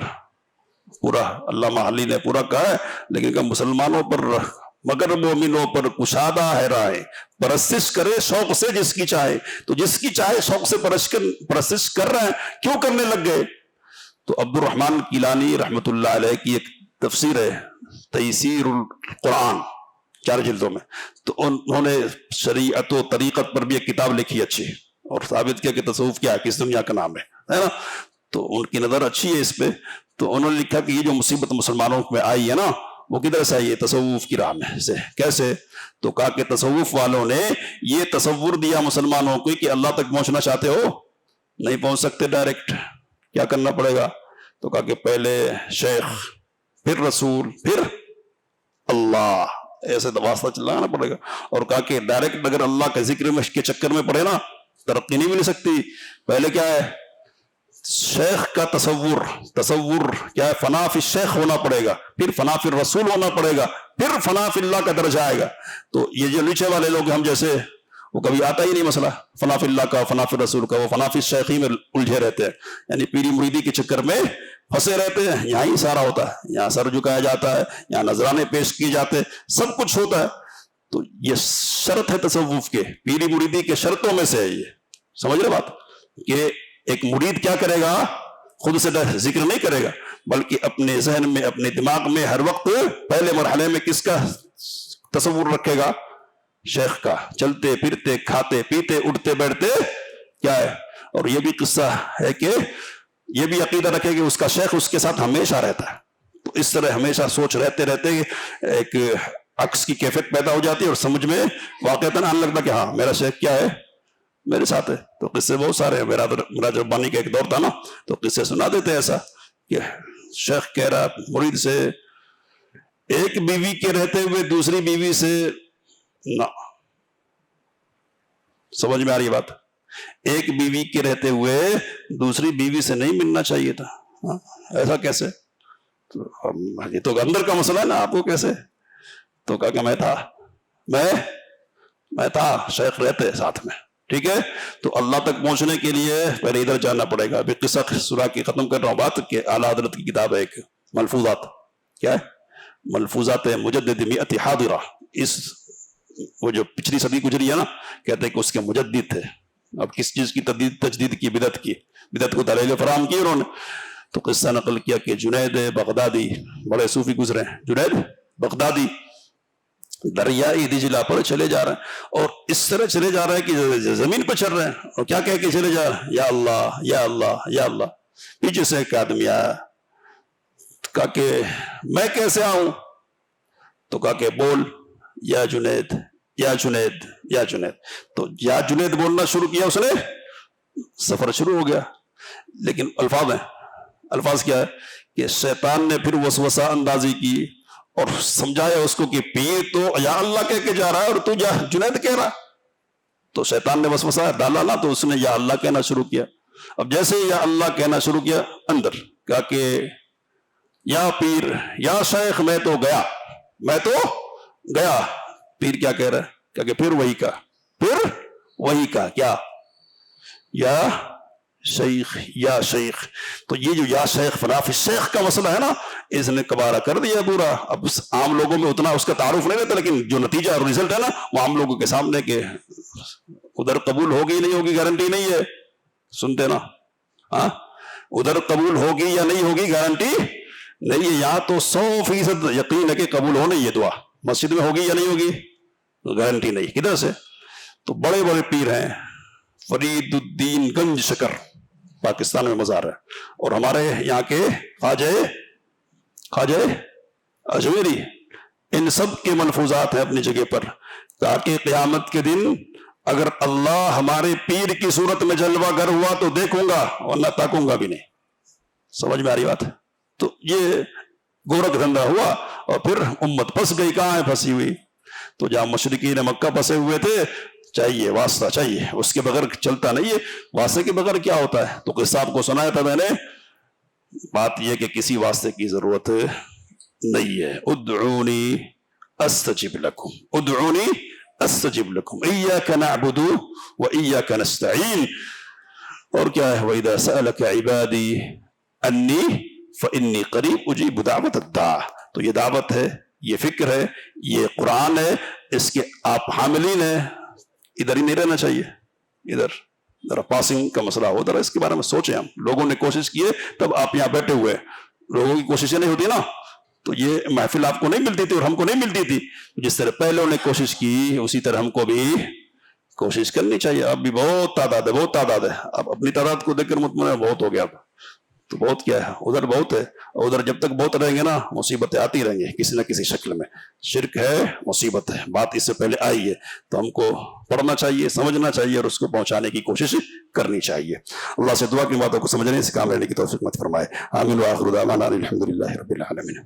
پورا علامہ حلی نے پورا کہا ہے، لیکن کہ مسلمانوں پر مگر مومنوں پر کشادہ ہے راہیں، پرستش کرے شوق سے جس کی چاہے۔ تو جس کی چاہے شوق سے پرستش کر رہے ہیں، کیوں کرنے لگ گئے؟ تو عبد الرحمن کیلانی رحمت اللہ علیہ کی ایک تفسیر ہے تیسیر القرآن، 4 جلدوں میں، تو انہوں نے شریعت و طریقت پر بھی ایک کتاب لکھی اچھی، اور ثابت کیا کہ تصوف کیا ہے، کس دنیا کا نام ہے نا۔ تو ان کی نظر اچھی ہے اس پہ، تو انہوں نے لکھا کہ یہ جو مصیبت مسلمانوں میں آئی ہے نا وہ کدھر سے آئی ہے؟ تصوف کی راہ میں سے۔ کیسے؟ تو کہا کہ تصوف والوں نے یہ تصور دیا مسلمانوں کو کہ اللہ تک پہنچنا چاہتے ہو، نہیں پہنچ سکتے ڈائریکٹ، کیا کرنا پڑے گا؟ تو کہا کہ پہلے شیخ، پھر رسول، پھر اللہ، ایسے واسطہ چلانا پڑے گا۔ اور کہا کہ ڈائریکٹ اگر اللہ کے ذکر میں کے چکر میں پڑے نا ترقی نہیں مل سکتی۔ پہلے کیا ہے؟ شیخ کا تصور کیا ہے؟ فنا فی الشیخ ہونا پڑے گا، پھر فنا فی الرسول ہونا پڑے گا، پھر فنا فی اللہ کا درجہ آئے گا۔ تو یہ جو نیچے والے لوگ ہم جیسے، وہ کبھی آتا ہی نہیں مسئلہ فنا فی اللہ کا، فنا فی الرسول کا، وہ فنا فی الشیخ ہی میں الجھے رہتے ہیں، یعنی پیری مریدی کے چکر میں پھنسے رہتے ہیں۔ یہاں ہی سارا ہوتا ہے، یہاں سر جھکایا جاتا ہے، یہاں نذرانے پیش کیے جاتے ہیں، سب کچھ ہوتا ہے۔ تو یہ شرط ہے تصوف کے، پیری مریدی کے شرطوں میں سے ہے یہ۔ سمجھ رہے بات؟ کہ ایک مرید کیا کرے گا؟ خود سے ذکر نہیں کرے گا، بلکہ اپنے ذہن میں، اپنے دماغ میں ہر وقت پہلے مرحلے میں کس کا تصور رکھے گا؟ شیخ کا۔ چلتے پھرتے کھاتے پیتے اٹھتے بیٹھتے کیا ہے؟ اور یہ بھی قصہ ہے کہ یہ بھی عقیدہ رکھے کہ اس کا شیخ اس کے ساتھ ہمیشہ رہتا ہے۔ تو اس طرح ہمیشہ سوچ رہتے رہتے ایک عکس کی کیفیت پیدا ہو جاتی ہے، اور سمجھ میں واقعتاً آنے لگتا کہ ہاں میرا شیخ کیا ہے؟ میرے ساتھ ہے. تو قصے بہت سارے ہیں. میرا جب بانی کا ایک دور تھا نا تو قصے سنا دیتے ایسا کہ شیخ کہہ رہا مرید سے ایک بیوی کے رہتے ہوئے دوسری بیوی سے نہ. سمجھ میں آ رہی ہے بات؟ ایک بیوی کے رہتے ہوئے دوسری بیوی سے نہیں ملنا چاہیے تھا. ایسا کیسے؟ یہ تو اندر کا مسئلہ ہے نا. آپ کو کیسے؟ تو کہا کہ میں تھا شیخ رہتے ساتھ میں. ٹھیک ہے. تو اللہ تک پہنچنے کے لیے پہلے ادھر جانا پڑے گا. ابھی قصہ سورہ کی ختم کر رہا ہوں بات کہ اعلیٰ حضرت کی کتاب ہے ایک ملفوظات. کیا ہے؟ ملفوظات مجدد میعت حاضرہ. وہ جو پچھلی صدی گزری ہے نا کہتے ہیں کہ اس کے مجدد تھے. اب کس چیز کی تجدید کی؟ بدعت کو دلیل فراہم کی انہوں نے. تو قصہ نقل کیا کہ جنید بغدادی بڑے صوفی گزرے ہیں. جنید بغدادی دریائے دجلہ پر چلے جا رہے ہیں اور اس طرح چلے جا رہے ہیں کہ زمین پر چل رہے ہیں اور کیا کہہ کے چلے جا رہے ہیں؟ یا اللہ یا اللہ یا اللہ. پیچھے سے ایک آدمی آیا. کہا کہ میں کیسے آؤں؟ تو کہا کہ بول یا جنید یا جنید یا جنید. تو یا جنید بولنا شروع کیا اس نے. سفر شروع ہو گیا. لیکن الفاظ کیا ہے کہ شیطان نے پھر وسوسہ اندازی کی اور سمجھایا اس کو کہ پیر تو یا اللہ کہہ کے جا رہا ہے اور تو یا جنید کہہ رہا. تو شیطان نے وسوسہ ڈالا نا تو اس نے یا اللہ کہنا شروع کیا. اب جیسے یا اللہ کہنا شروع کیا اندر کہا کہ یا پیر یا شیخ میں تو گیا. پیر کیا کہہ رہا ہے؟ کہا کہ پھر وہی کا کیا یا شیخ یا شیخ. تو یہ جو یا شیخ فلاف شیخ کا مسئلہ ہے نا اس نے کبارہ کر دیا پورا. اب عام لوگوں میں اتنا اس کا تعارف نہیں رہتا لیکن جو نتیجہ اور رزلٹ ہے نا وہ عام لوگوں کے سامنے کہ ادھر قبول ہوگی نہیں ہوگی گارنٹی نہیں ہے. سنتے نا ہاں ادھر قبول ہوگی یا نہیں ہوگی گارنٹی نہیں ہے. یہاں تو 100% یقین ہے کہ قبول ہونے یہ دعا. مسجد میں ہوگی یا نہیں ہوگی گارنٹی نہیں. کدھر سے؟ تو بڑے بڑے پیر ہیں. فرید الدین گنج شکر پاکستان میں مزار ہے اور ہمارے یہاں کے خواجہ اجمیری ان سب کے ملفوظات ہیں اپنی جگہ پر. تاکہ قیامت کے دن اگر اللہ ہمارے پیر کی صورت میں جلوہ گر ہوا تو دیکھوں گا ورنہ تاکوں گا بھی نہیں. سمجھ میں آ رہی بات؟ تو یہ گورکھ دھندا ہوا اور پھر امت پھنس گئی. کہاں ہے پھنسی ہوئی؟ تو جہاں مشرکین مکہ پھنسے ہوئے تھے چاہیے واسطہ چاہیے. اس کے بغیر چلتا نہیں ہے. واسطے کے بغیر کیا ہوتا ہے؟ تو قصہ آپ کو سنایا تھا میں نے. بات یہ کہ کسی واسطے کی ضرورت نہیں ہے. ادعونی استجب لکم ادعونی استجب لکم ایاک نعبد و ایاک نستعین. اور کیا ہے؟ وَإِذَا سَأَلَكَ عِبَادِي أَنِّي فَإِنِّي قَرِيبٌ أُجِيبُ دَعْوَةَ الدَّاعِ. تو یہ دعوت ہے, یہ فکر ہے, یہ قرآن ہے, اس کے آپ حاملین ہیں. ادھر ہی نہیں رہنا چاہیے. ادھر ذرا پاسنگ کا مسئلہ ہو, ذرا اس کے بارے میں سوچیں. ہم لوگوں نے کوشش کی ہے تب آپ یہاں بیٹھے ہوئے. لوگوں کی کوششیں نہیں ہوتی نا تو یہ محفل آپ کو نہیں ملتی تھی اور ہم کو نہیں ملتی تھی. جس طرح پہلوں نے کوشش کی اسی طرح ہم کو بھی کوشش کرنی چاہیے. اب بھی بہت تعداد ہے. اب اپنی تعداد کو دیکھ کر مطمئن بہت ہو گیا. اب تو بہت کیا ہے, ادھر بہت ہے. ادھر جب تک بہت رہیں گے نا مصیبتیں آتی رہیں گی کسی نہ کسی شکل میں. شرک ہے, مصیبت ہے, بات اس سے پہلے آئی ہے. تو ہم کو پڑھنا چاہیے, سمجھنا چاہیے اور اس کو پہنچانے کی کوشش کرنی چاہیے. اللہ سے دعا کی باتوں کو سمجھنے سے کام لینے کی توفیق مت فرمائے. آمین. وآخر دعوانا الحمدللہ رب العالمین.